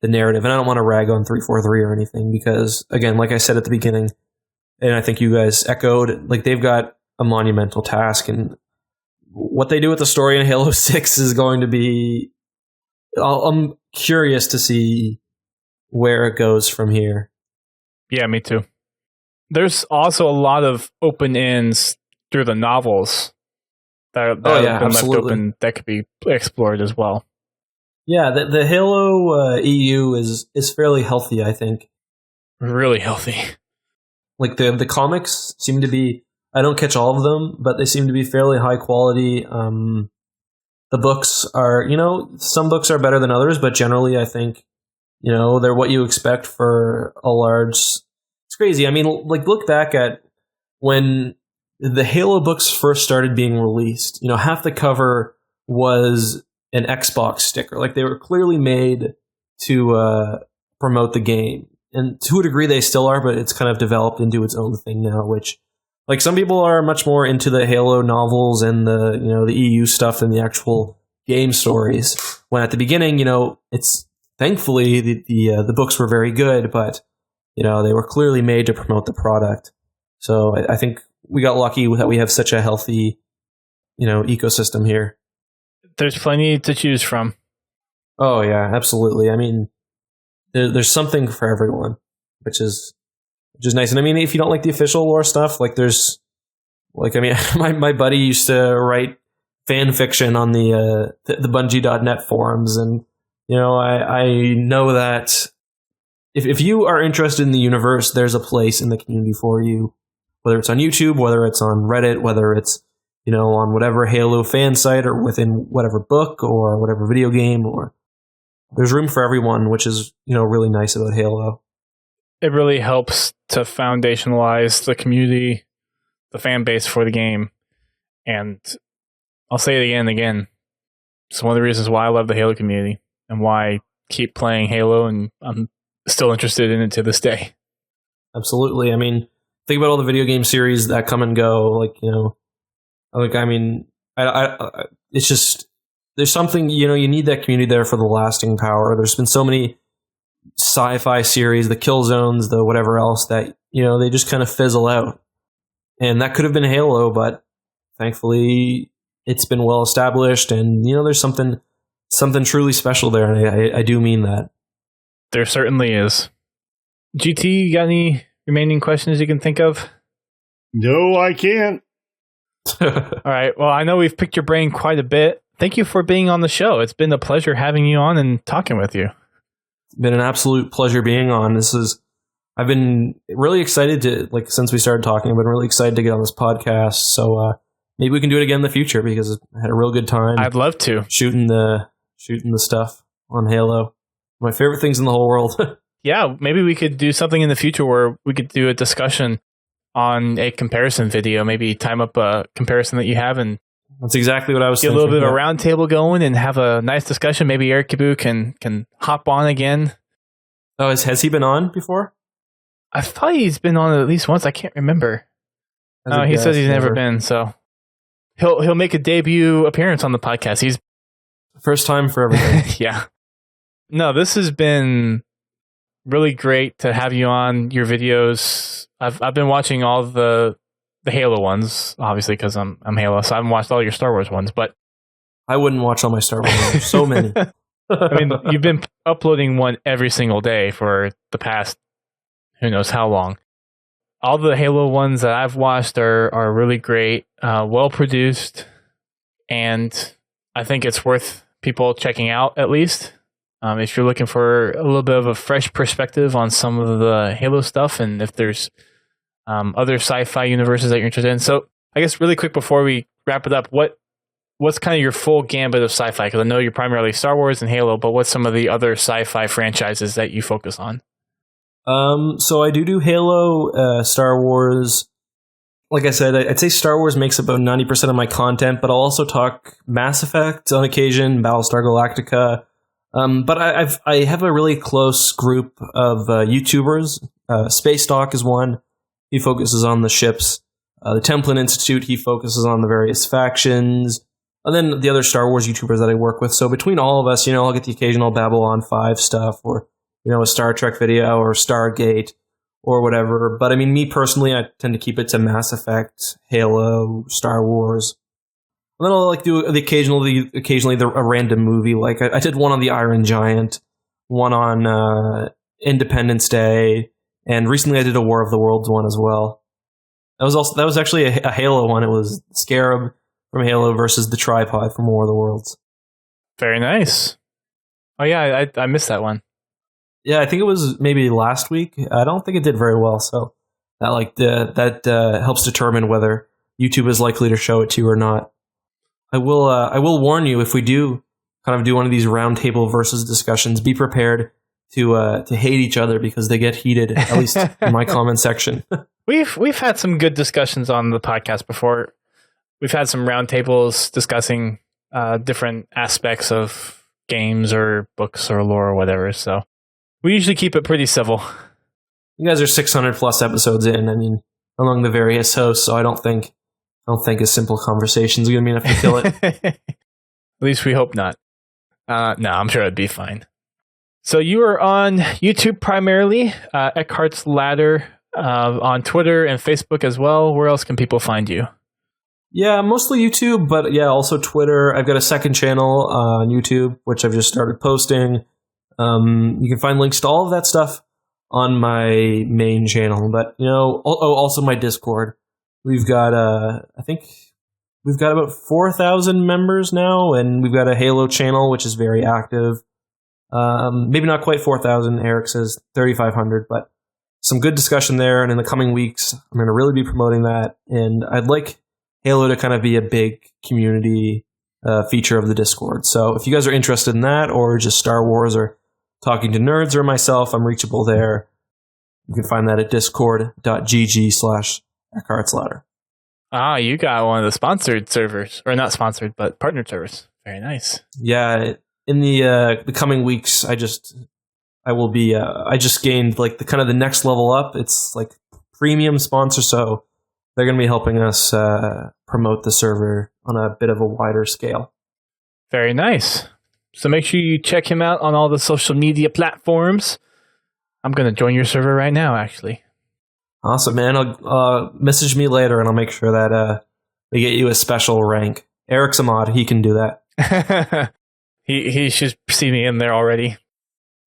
narrative. And I don't want to rag on 343 or anything because, again, like I said at the beginning, and I think you guys echoed, like they've got a monumental task, and what they do with the story in Halo 6 is going to be... I'm curious to see where it goes from here. Yeah, me too. There's also a lot of open ends through the novels that have been left open that could be explored as well. Yeah, the Halo EU is fairly healthy, I think. Really healthy. Like the comics seem to be... I don't catch all of them, but they seem to be fairly high quality. The books are, you know, some books are better than others, but generally I think, you know, they're what you expect for a large... It's crazy. I mean, like, look back at when the Halo books first started being released. You know, half the cover was an Xbox sticker. Like, they were clearly made to promote the game. And to a degree they still are, but it's kind of developed into its own thing now, which... Like, some people are much more into the Halo novels and the EU stuff than the actual game stories. When at the beginning, you know, it's thankfully the books were very good, but you know, they were clearly made to promote the product. So I think we got lucky that we have such a healthy, you know, ecosystem here. There's plenty to choose from. Oh yeah, absolutely. I mean, there's something for everyone, which is nice. And I mean, if you don't like the official lore stuff, like there's, like, I mean, my buddy used to write fan fiction on the Bungie.net forums, and you know, I know that if you are interested in the universe, there's a place in the community for you, whether it's on YouTube, whether it's on Reddit, whether it's, you know, on whatever Halo fan site or within whatever book or whatever video game, or there's room for everyone, which is, you know, really nice about Halo. It really helps to foundationalize the community, the fan base for the game. And I'll say it again and again. It's one of the reasons why I love the Halo community and why I keep playing Halo, and I'm still interested in it to this day. Absolutely. I mean, think about all the video game series that come and go. Like, you know, like, I mean, I it's just, there's something, you know, you need that community there for the lasting power. There's been so many sci-fi series, the kill zones, the whatever else, that, you know, they just kind of fizzle out. And that could have been Halo, but thankfully it's been well established, and you know, there's something truly special there, and I do mean that. There certainly is. GT, you got any remaining questions you can think of? No, I can't. All right. Well, I know we've picked your brain quite a bit. Thank you for being on the show. It's been a pleasure having you on and talking with you. Been an absolute pleasure being on. I've been really excited to, like, since we started talking, I've been really excited to get on this podcast. So maybe we can do it again in the future, because I had a real good time. I'd love to. Shooting the stuff on Halo. My favorite things in the whole world. yeah, maybe we could do something in the future where we could do a discussion on a comparison video. Maybe time up a comparison that you have and that's exactly what I was get thinking. a little bit of a round table going and have a nice discussion. Maybe Eric Kibu can hop on again. Oh, has he been on before? I thought he's been on at least once. I can't remember. He says he's never been, so he'll make a debut appearance on the podcast. He's first time for everything. yeah. No, this has been really great to have you on. Your videos. I've been watching all the Halo ones, obviously, because I'm Halo, so I haven't watched all your Star Wars ones, but I wouldn't watch all my Star Wars ones. There's so many. I mean, you've been uploading one every single day for the past who knows how long. All the Halo ones that I've watched are really great, well produced, and I think it's worth people checking out at least. If you're looking for a little bit of a fresh perspective on some of the Halo stuff, and if there's other sci-fi universes that you're interested in. So I guess really quick before we wrap it up, what's kind of your full gambit of sci-fi? Because I know you're primarily Star Wars and Halo, but what's some of the other sci-fi franchises that you focus on? So I do Halo, Star Wars. Like I said, I'd say Star Wars makes about 90% of my content, but I'll also talk Mass Effect on occasion, Battlestar Galactica. But I have a really close group of YouTubers. Space Doc is one. He focuses on the ships. The Templin Institute, he focuses on the various factions. And then the other Star Wars YouTubers that I work with. So between all of us, I'll get the occasional Babylon 5 stuff or, a Star Trek video or Stargate or whatever. But I mean, me personally, I tend to keep it to Mass Effect, Halo, Star Wars. And then I'll do occasionally a random movie. Like I did one on the Iron Giant, one on Independence Day, and recently I did a War of the Worlds one as well. That was actually a Halo one. It was Scarab from Halo versus the Tripod from War of the Worlds. Very nice. Oh yeah, I missed that one. Yeah, I think it was maybe last week. I don't think it did very well, so that helps determine whether YouTube is likely to show it to you or not. I will warn you, if we do kind of do one of these roundtable versus discussions, be prepared to hate each other because they get heated, at least in my comment section. We've had some good discussions on the podcast before. We've had some roundtables discussing different aspects of games or books or lore or whatever. So we usually keep it pretty civil. You guys are 600 plus episodes in. I mean, among the various hosts, so I don't think a simple conversation is going to be enough to kill it. At least we hope not. No, I'm sure it'd be fine. So you are on YouTube primarily, EckhartsLadder, on Twitter and Facebook as well. Where else can people find you? Yeah, mostly YouTube, but yeah, also Twitter. I've got a second channel on YouTube, which I've just started posting. You can find links to all of that stuff on my main channel, but also my Discord. We've got I think we've got about 4,000 members now, and we've got a Halo channel which is very active. Maybe not quite 4,000. Eric says 3,500, but some good discussion there. And in the coming weeks, I'm going to really be promoting that. And I'd like Halo to kind of be a big community feature of the Discord. So if you guys are interested in that, or just Star Wars, or talking to nerds or myself, I'm reachable there. You can find that at discord.gg/EckhartsLadder. Ah, you got one of the sponsored servers, or not sponsored, but partnered servers. Very nice. Yeah, in the coming weeks, I just gained like the next level up. It's like premium sponsor, so they're going to be helping us promote the server on a bit of a wider scale. Very nice. So make sure you check him out on all the social media platforms. I'm going to join your server right now, actually. Awesome, man. I'll message me later, and I'll make sure that they get you a special rank. Eric's a mod. He can do that. He should see me in there already.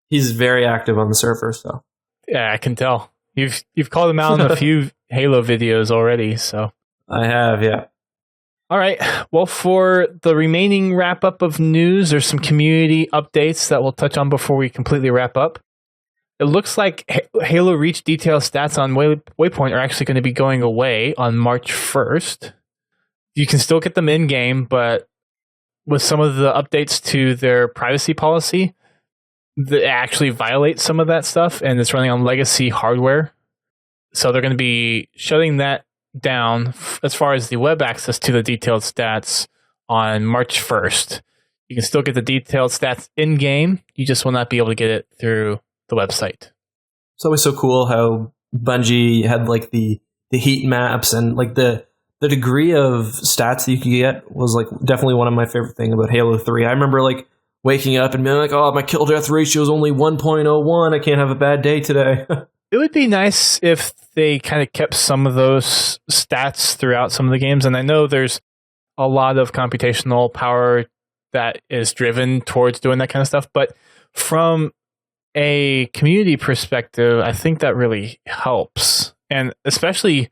He's very active on the server, so. Yeah, I can tell. You've called him out in a few Halo videos already, so. I have, yeah. All right. Well, for the remaining wrap-up of news, there's some community updates that we'll touch on before we completely wrap up. It looks like Halo Reach detailed stats on Waypoint are actually going to be going away on March 1st. You can still get them in-game, but with some of the updates to their privacy policy, that actually violates some of that stuff, and it's running on legacy hardware. So they're going to be shutting that down as far as the web access to the detailed stats on March 1st. You can still get the detailed stats in-game. You just will not be able to get it through the website. It's always so cool how Bungie had like the heat maps and like the degree of stats that you could get was like definitely one of my favorite things about Halo 3. I remember like waking up and being like, oh, my kill death ratio is only 1.01. I can't have a bad day today. It would be nice if they kind of kept some of those stats throughout some of the games. And I know there's a lot of computational power that is driven towards doing that kind of stuff. But from a community perspective, I think that really helps. And especially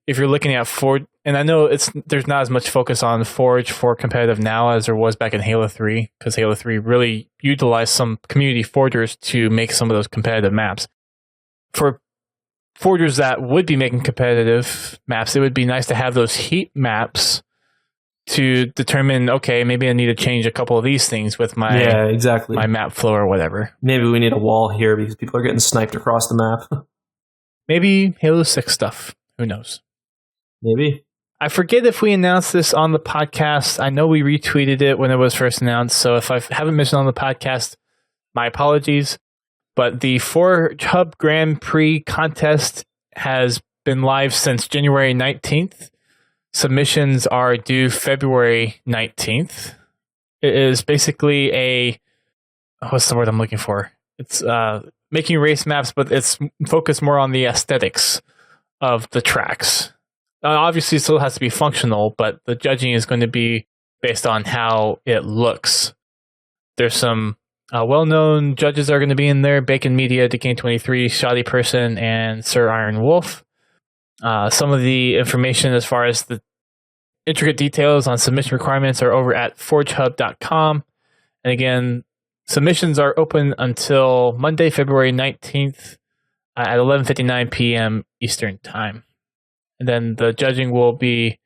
if you're looking at Forge, and I know there's not as much focus on Forge for competitive now as there was back in Halo 3, because Halo 3 really utilized some community forgers to make some of those competitive maps. For forgers that would be making competitive maps, it would be nice to have those heat maps to determine, okay, maybe I need to change a couple of these things with my my map flow or whatever. Maybe we need a wall here because people are getting sniped across the map. Maybe Halo 6 stuff. Who knows? Maybe. I forget if we announced this on the podcast. I know we retweeted it when it was first announced, so if I haven't mentioned on the podcast, my apologies. But the Forge Hub Grand Prix contest has been live since January 19th. Submissions are due February 19th. It is basically what's the word I'm looking for? It's making race maps, but it's focused more on the aesthetics of the tracks. Obviously, it still has to be functional, but the judging is going to be based on how it looks. There's some well-known judges that are going to be in there: Bacon Media, Decane23, Shoddy Person, and Sir Iron Wolf. Some of the information as far as the intricate details on submission requirements are over at forgehub.com. And again, submissions are open until Monday, February 19th at 11:59 p.m. Eastern Time. And then the judging will be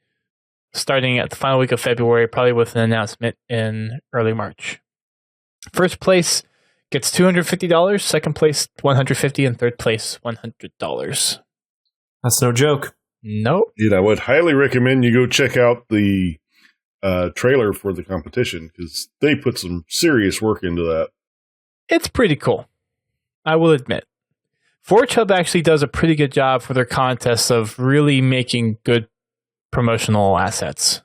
starting at the final week of February, probably with an announcement in early March. First place gets $250, second place $150, and third place $100. That's no joke. Nope. Dude, I would highly recommend you go check out the trailer for the competition because they put some serious work into that. It's pretty cool, I will admit. Forge Hub actually does a pretty good job for their contests of really making good promotional assets.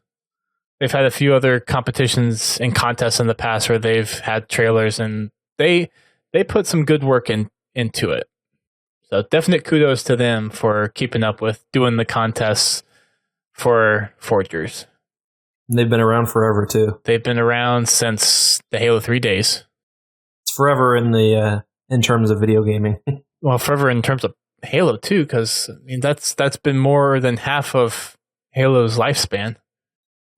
They've had a few other competitions and contests in the past where they've had trailers, and they put some good work into it. So definite kudos to them for keeping up with doing the contests for forgers. They've been around forever too. They've been around since the Halo 3 days. It's forever in terms of video gaming. Well, forever in terms of Halo too, because I mean that's been more than half of Halo's lifespan.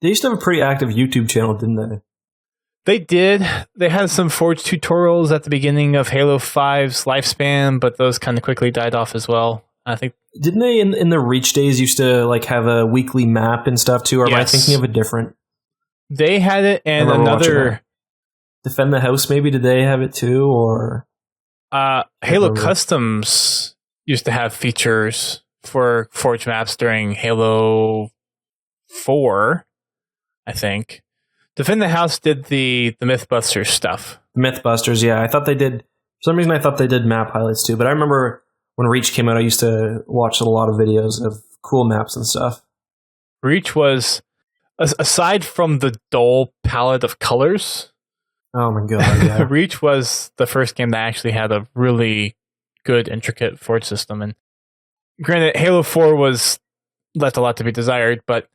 They used to have a pretty active YouTube channel, didn't they? They did. They had some Forge tutorials at the beginning of Halo 5's lifespan, but those kind of quickly died off as well. I think. Didn't they in the Reach days used to like have a weekly map and stuff too? Or am I thinking of a different? They had it, and another Defend the House. Maybe did they have it too? Or Halo Customs used to have features for Forge maps during Halo 4, I think. Defend the House did the Mythbusters stuff. Mythbusters, yeah. I thought they did. For some reason, I thought they did map highlights too. But I remember when Reach came out, I used to watch a lot of videos of cool maps and stuff. Reach was, aside from the dull palette of colors. Oh my god! Yeah. Reach was the first game that actually had a really good, intricate Forge system. And granted, Halo 4 left a lot to be desired, but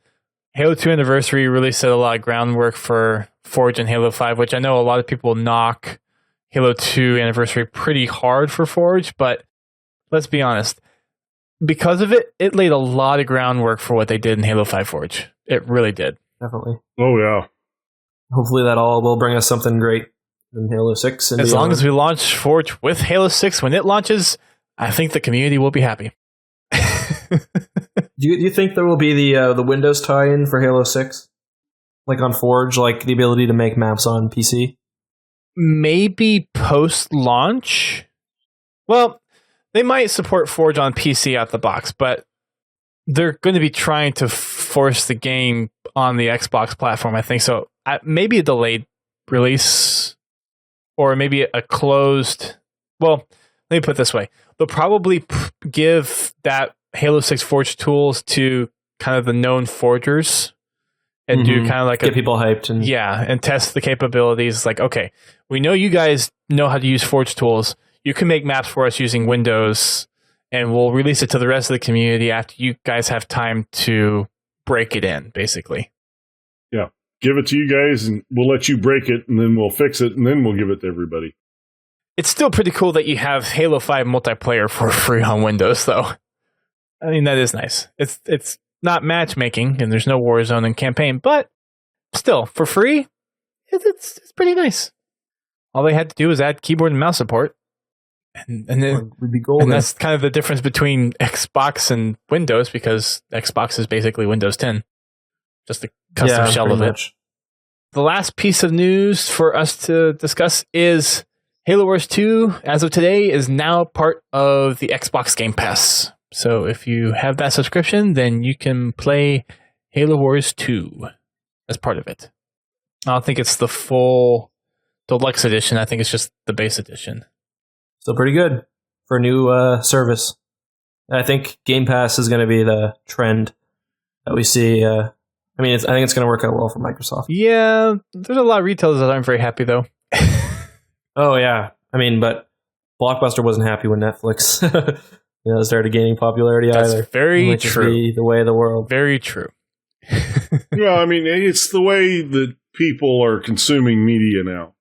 Halo 2 Anniversary really set a lot of groundwork for Forge and Halo 5, which I know a lot of people knock Halo 2 Anniversary pretty hard for Forge, but let's be honest. Because of it, it laid a lot of groundwork for what they did in Halo 5 Forge. It really did. Definitely. Oh, yeah. Hopefully that all will bring us something great in Halo 6. As long as we launch Forge with Halo 6 when it launches, I think the community will be happy. Do you think there will be the Windows tie-in for Halo 6? Like on Forge, like the ability to make maps on PC? maybe post-launch. Well, they might support Forge on PC out the box, but they're going to be trying to force the game on the Xbox platform, I think. So maybe a delayed release, or maybe a closed... Well, let me put it this way. They'll probably give that Halo 6 Forge tools to kind of the known forgers and do kind of like get people hyped. And test the capabilities. Like, okay, we know you guys know how to use Forge tools. You can make maps for us using Windows, and we'll release it to the rest of the community after you guys have time to break it in, basically. Yeah. Give it to you guys, and we'll let you break it, and then we'll fix it, and then we'll give it to everybody. It's still pretty cool that you have Halo 5 multiplayer for free on Windows, though. I mean, that is nice. It's not matchmaking, and there's no Warzone and campaign, but still, for free, it's pretty nice. All they had to do was add keyboard and mouse support. And that's kind of the difference between Xbox and Windows, because Xbox is basically Windows 10. Just a custom shell of it. The last piece of news for us to discuss is Halo Wars 2, as of today, is now part of the Xbox Game Pass. So if you have that subscription, then you can play Halo Wars 2 as part of it. I don't think it's the full deluxe edition. I think it's just the base edition. So pretty good for a new service. I think Game Pass is going to be the trend that we see. I think it's going to work out well for Microsoft. Yeah, there's a lot of retailers that aren't very happy, though. Oh, yeah. I mean, but Blockbuster wasn't happy when Netflix started gaining popularity either. That's very true. Be the way of the world. Very true. Yeah, I mean, it's the way that people are consuming media now.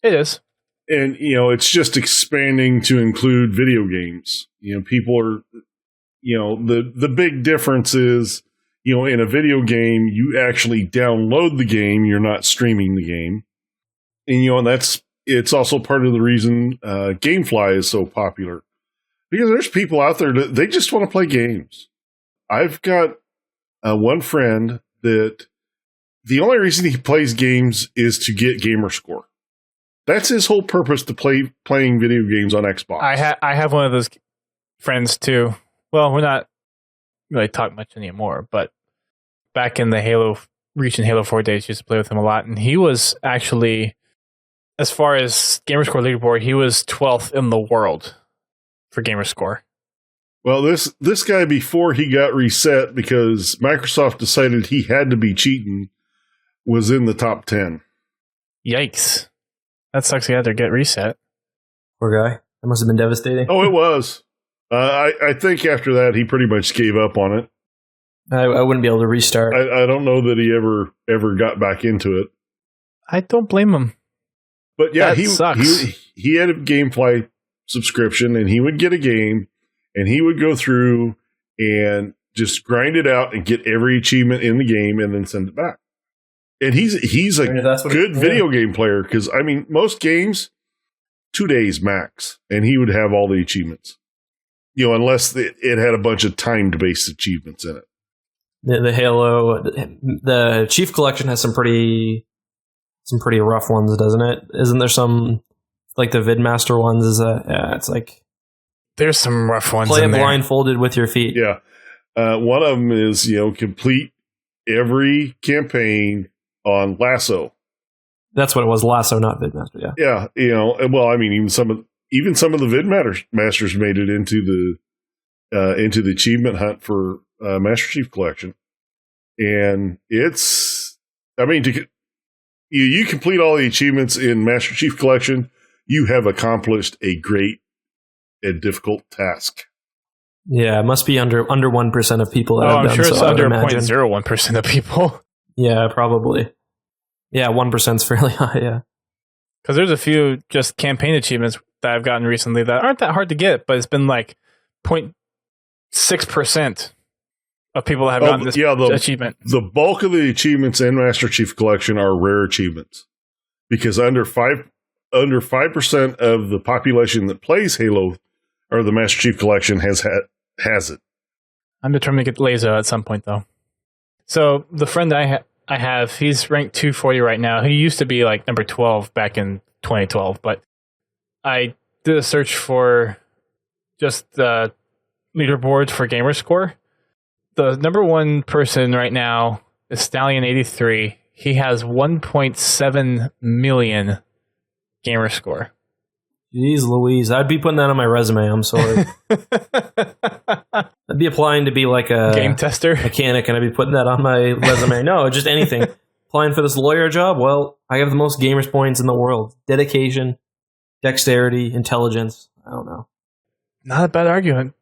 It is. And, it's just expanding to include video games. People are, the big difference is, in a video game, you actually download the game. You're not streaming the game. And, it's also part of the reason GameFly is so popular. Because there's people out there that they just want to play games. I've got one friend that the only reason he plays games is to get gamer score. That's his whole purpose to playing video games on Xbox. I have one of those friends too. Well, we're not really talk much anymore, but back in the Halo Reach and Halo 4 days, I used to play with him a lot, and he was actually, as far as Gamerscore leaderboard, he was 12th in the world for Gamerscore. Well, this guy, before he got reset because Microsoft decided he had to be cheating, was in the top 10. Yikes. That sucks he had to get reset. Poor guy. That must have been devastating. Oh, it was. I think after that, he pretty much gave up on it. I wouldn't be able to restart. I don't know that he ever got back into it. I don't blame him. But yeah, sucks. He had a GameFly subscription, and he would get a game, and he would go through and just grind it out and get every achievement in the game and then send it back. And he's a good video game player, because, I mean, most games, 2 days max, and he would have all the achievements. Unless it had a bunch of timed-based achievements in it. The Halo, the Chief Collection has some pretty rough ones, doesn't it? Isn't there some, like the Vidmaster ones? It's like there's some rough ones. Play in it there. blindfolded with your feet. Yeah, one of them is complete every campaign on Lasso. That's what it was, Lasso, not Vidmaster. Yeah. Well, I mean, even some of the Vidmasters made it into the achievement hunt for Master Chief Collection, and it's, I mean, you complete all the achievements in Master Chief Collection, you have accomplished a great and difficult task. Yeah, it must be under 1% of people that have I'm done sure it's so, under 0.01% of people. Yeah, probably. Yeah, 1% is fairly high, yeah. Because there's a few just campaign achievements that I've gotten recently that aren't that hard to get, but it's been like 0.6% of people that have gotten this achievement. The bulk of the achievements in Master Chief Collection are rare achievements, because under 5% of the population that plays Halo or the Master Chief Collection has it. I'm determined to get Lazo at some point, though. So the friend I have, he's ranked 240 right now. He used to be like number 12 back in 2012. But I did a search for just the leaderboards for Gamerscore. The number one person right now is Stallion83. He has 1.7 million Gamerscore. Jeez Louise, I'd be putting that on my resume. I'm sorry. I'd be applying to be like a game tester mechanic, and I'd be putting that on my resume. No, just anything. Applying for this lawyer job. Well, I have the most gamers points in the world. Dedication, dexterity, intelligence. I don't know. Not a bad argument.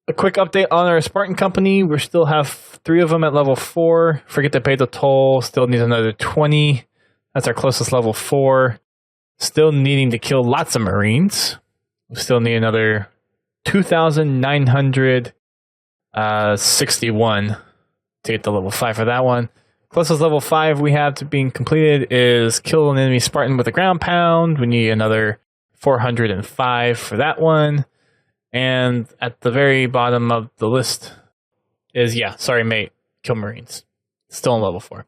A quick update on our Spartan company. We still have 3 of them at level 4. Forget to pay the toll. Still need another 20. That's our closest level 4. Still needing to kill lots of Marines. We still need another 2,961 to get to level 5 for that one. Closest level 5 we have to being completed is kill an enemy Spartan with a ground pound. We need another 405 for that one. And at the very bottom of the list is, sorry mate, kill Marines. Still on level 4.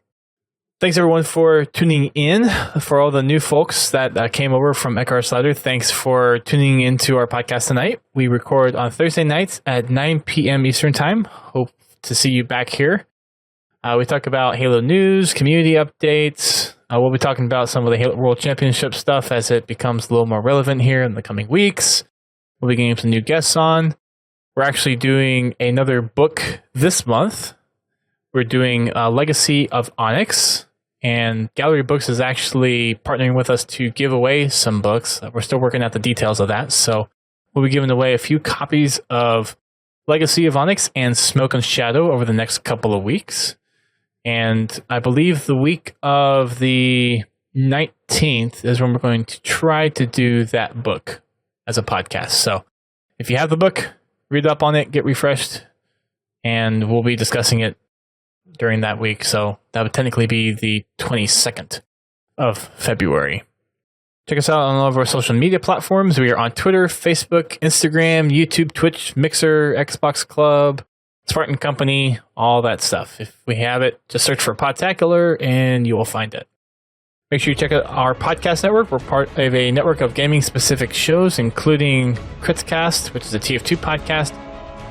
Thanks everyone for tuning in. For all the new folks that came over from EckhartsLadder, thanks for tuning into our podcast tonight. We record on Thursday nights at 9 p.m. Eastern Time. Hope to see you back here. We talk about Halo news, community updates. We'll be talking about some of the Halo World Championship stuff as it becomes a little more relevant here in the coming weeks. We'll be getting some new guests on. We're actually doing another book this month. We're doing Legacy of Onyx, and Gallery Books is actually partnering with us to give away some books. We're still working out the details of that, so we'll be giving away a few copies of Legacy of Onyx and Smoke and Shadow over the next couple of weeks. And I believe the week of the 19th is when we're going to try to do that book as a podcast. So if you have the book, read up on it, get refreshed, and we'll be discussing it during that week. So that would technically be the 22nd of February. Check us out on all of our social media platforms. We are on Twitter, Facebook, Instagram, YouTube, Twitch, Mixer, Xbox Club, Spartan Company, all that stuff. If we have it, just search for Podtacular and you will find it. Make sure you check out our podcast network. We're part of a network of gaming-specific shows, including Critscast, which is a TF2 podcast,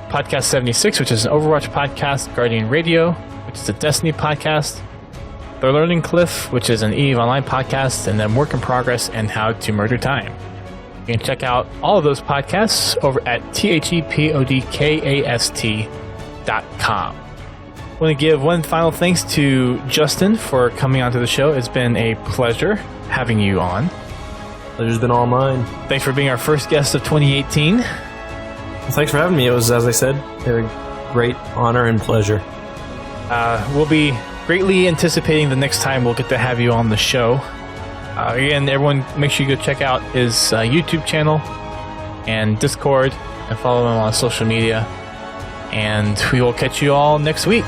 Podcast 76, which is an Overwatch podcast, Guardian Radio, which is a Destiny podcast, The Learning Cliff, which is an EVE Online podcast, and then Work in Progress and How to Murder Time. You can check out all of those podcasts over at thepodcast.com. I want to give one final thanks to Justin for coming onto the show. It's been a pleasure having you on. Pleasure's been all mine. Thanks for being our first guest of 2018. Well, thanks for having me. It was, as I said, a great honor and pleasure. We'll be greatly anticipating the next time we'll get to have you on the show. Again, everyone, make sure you go check out his YouTube channel and Discord and follow him on social media. And we will catch you all next week.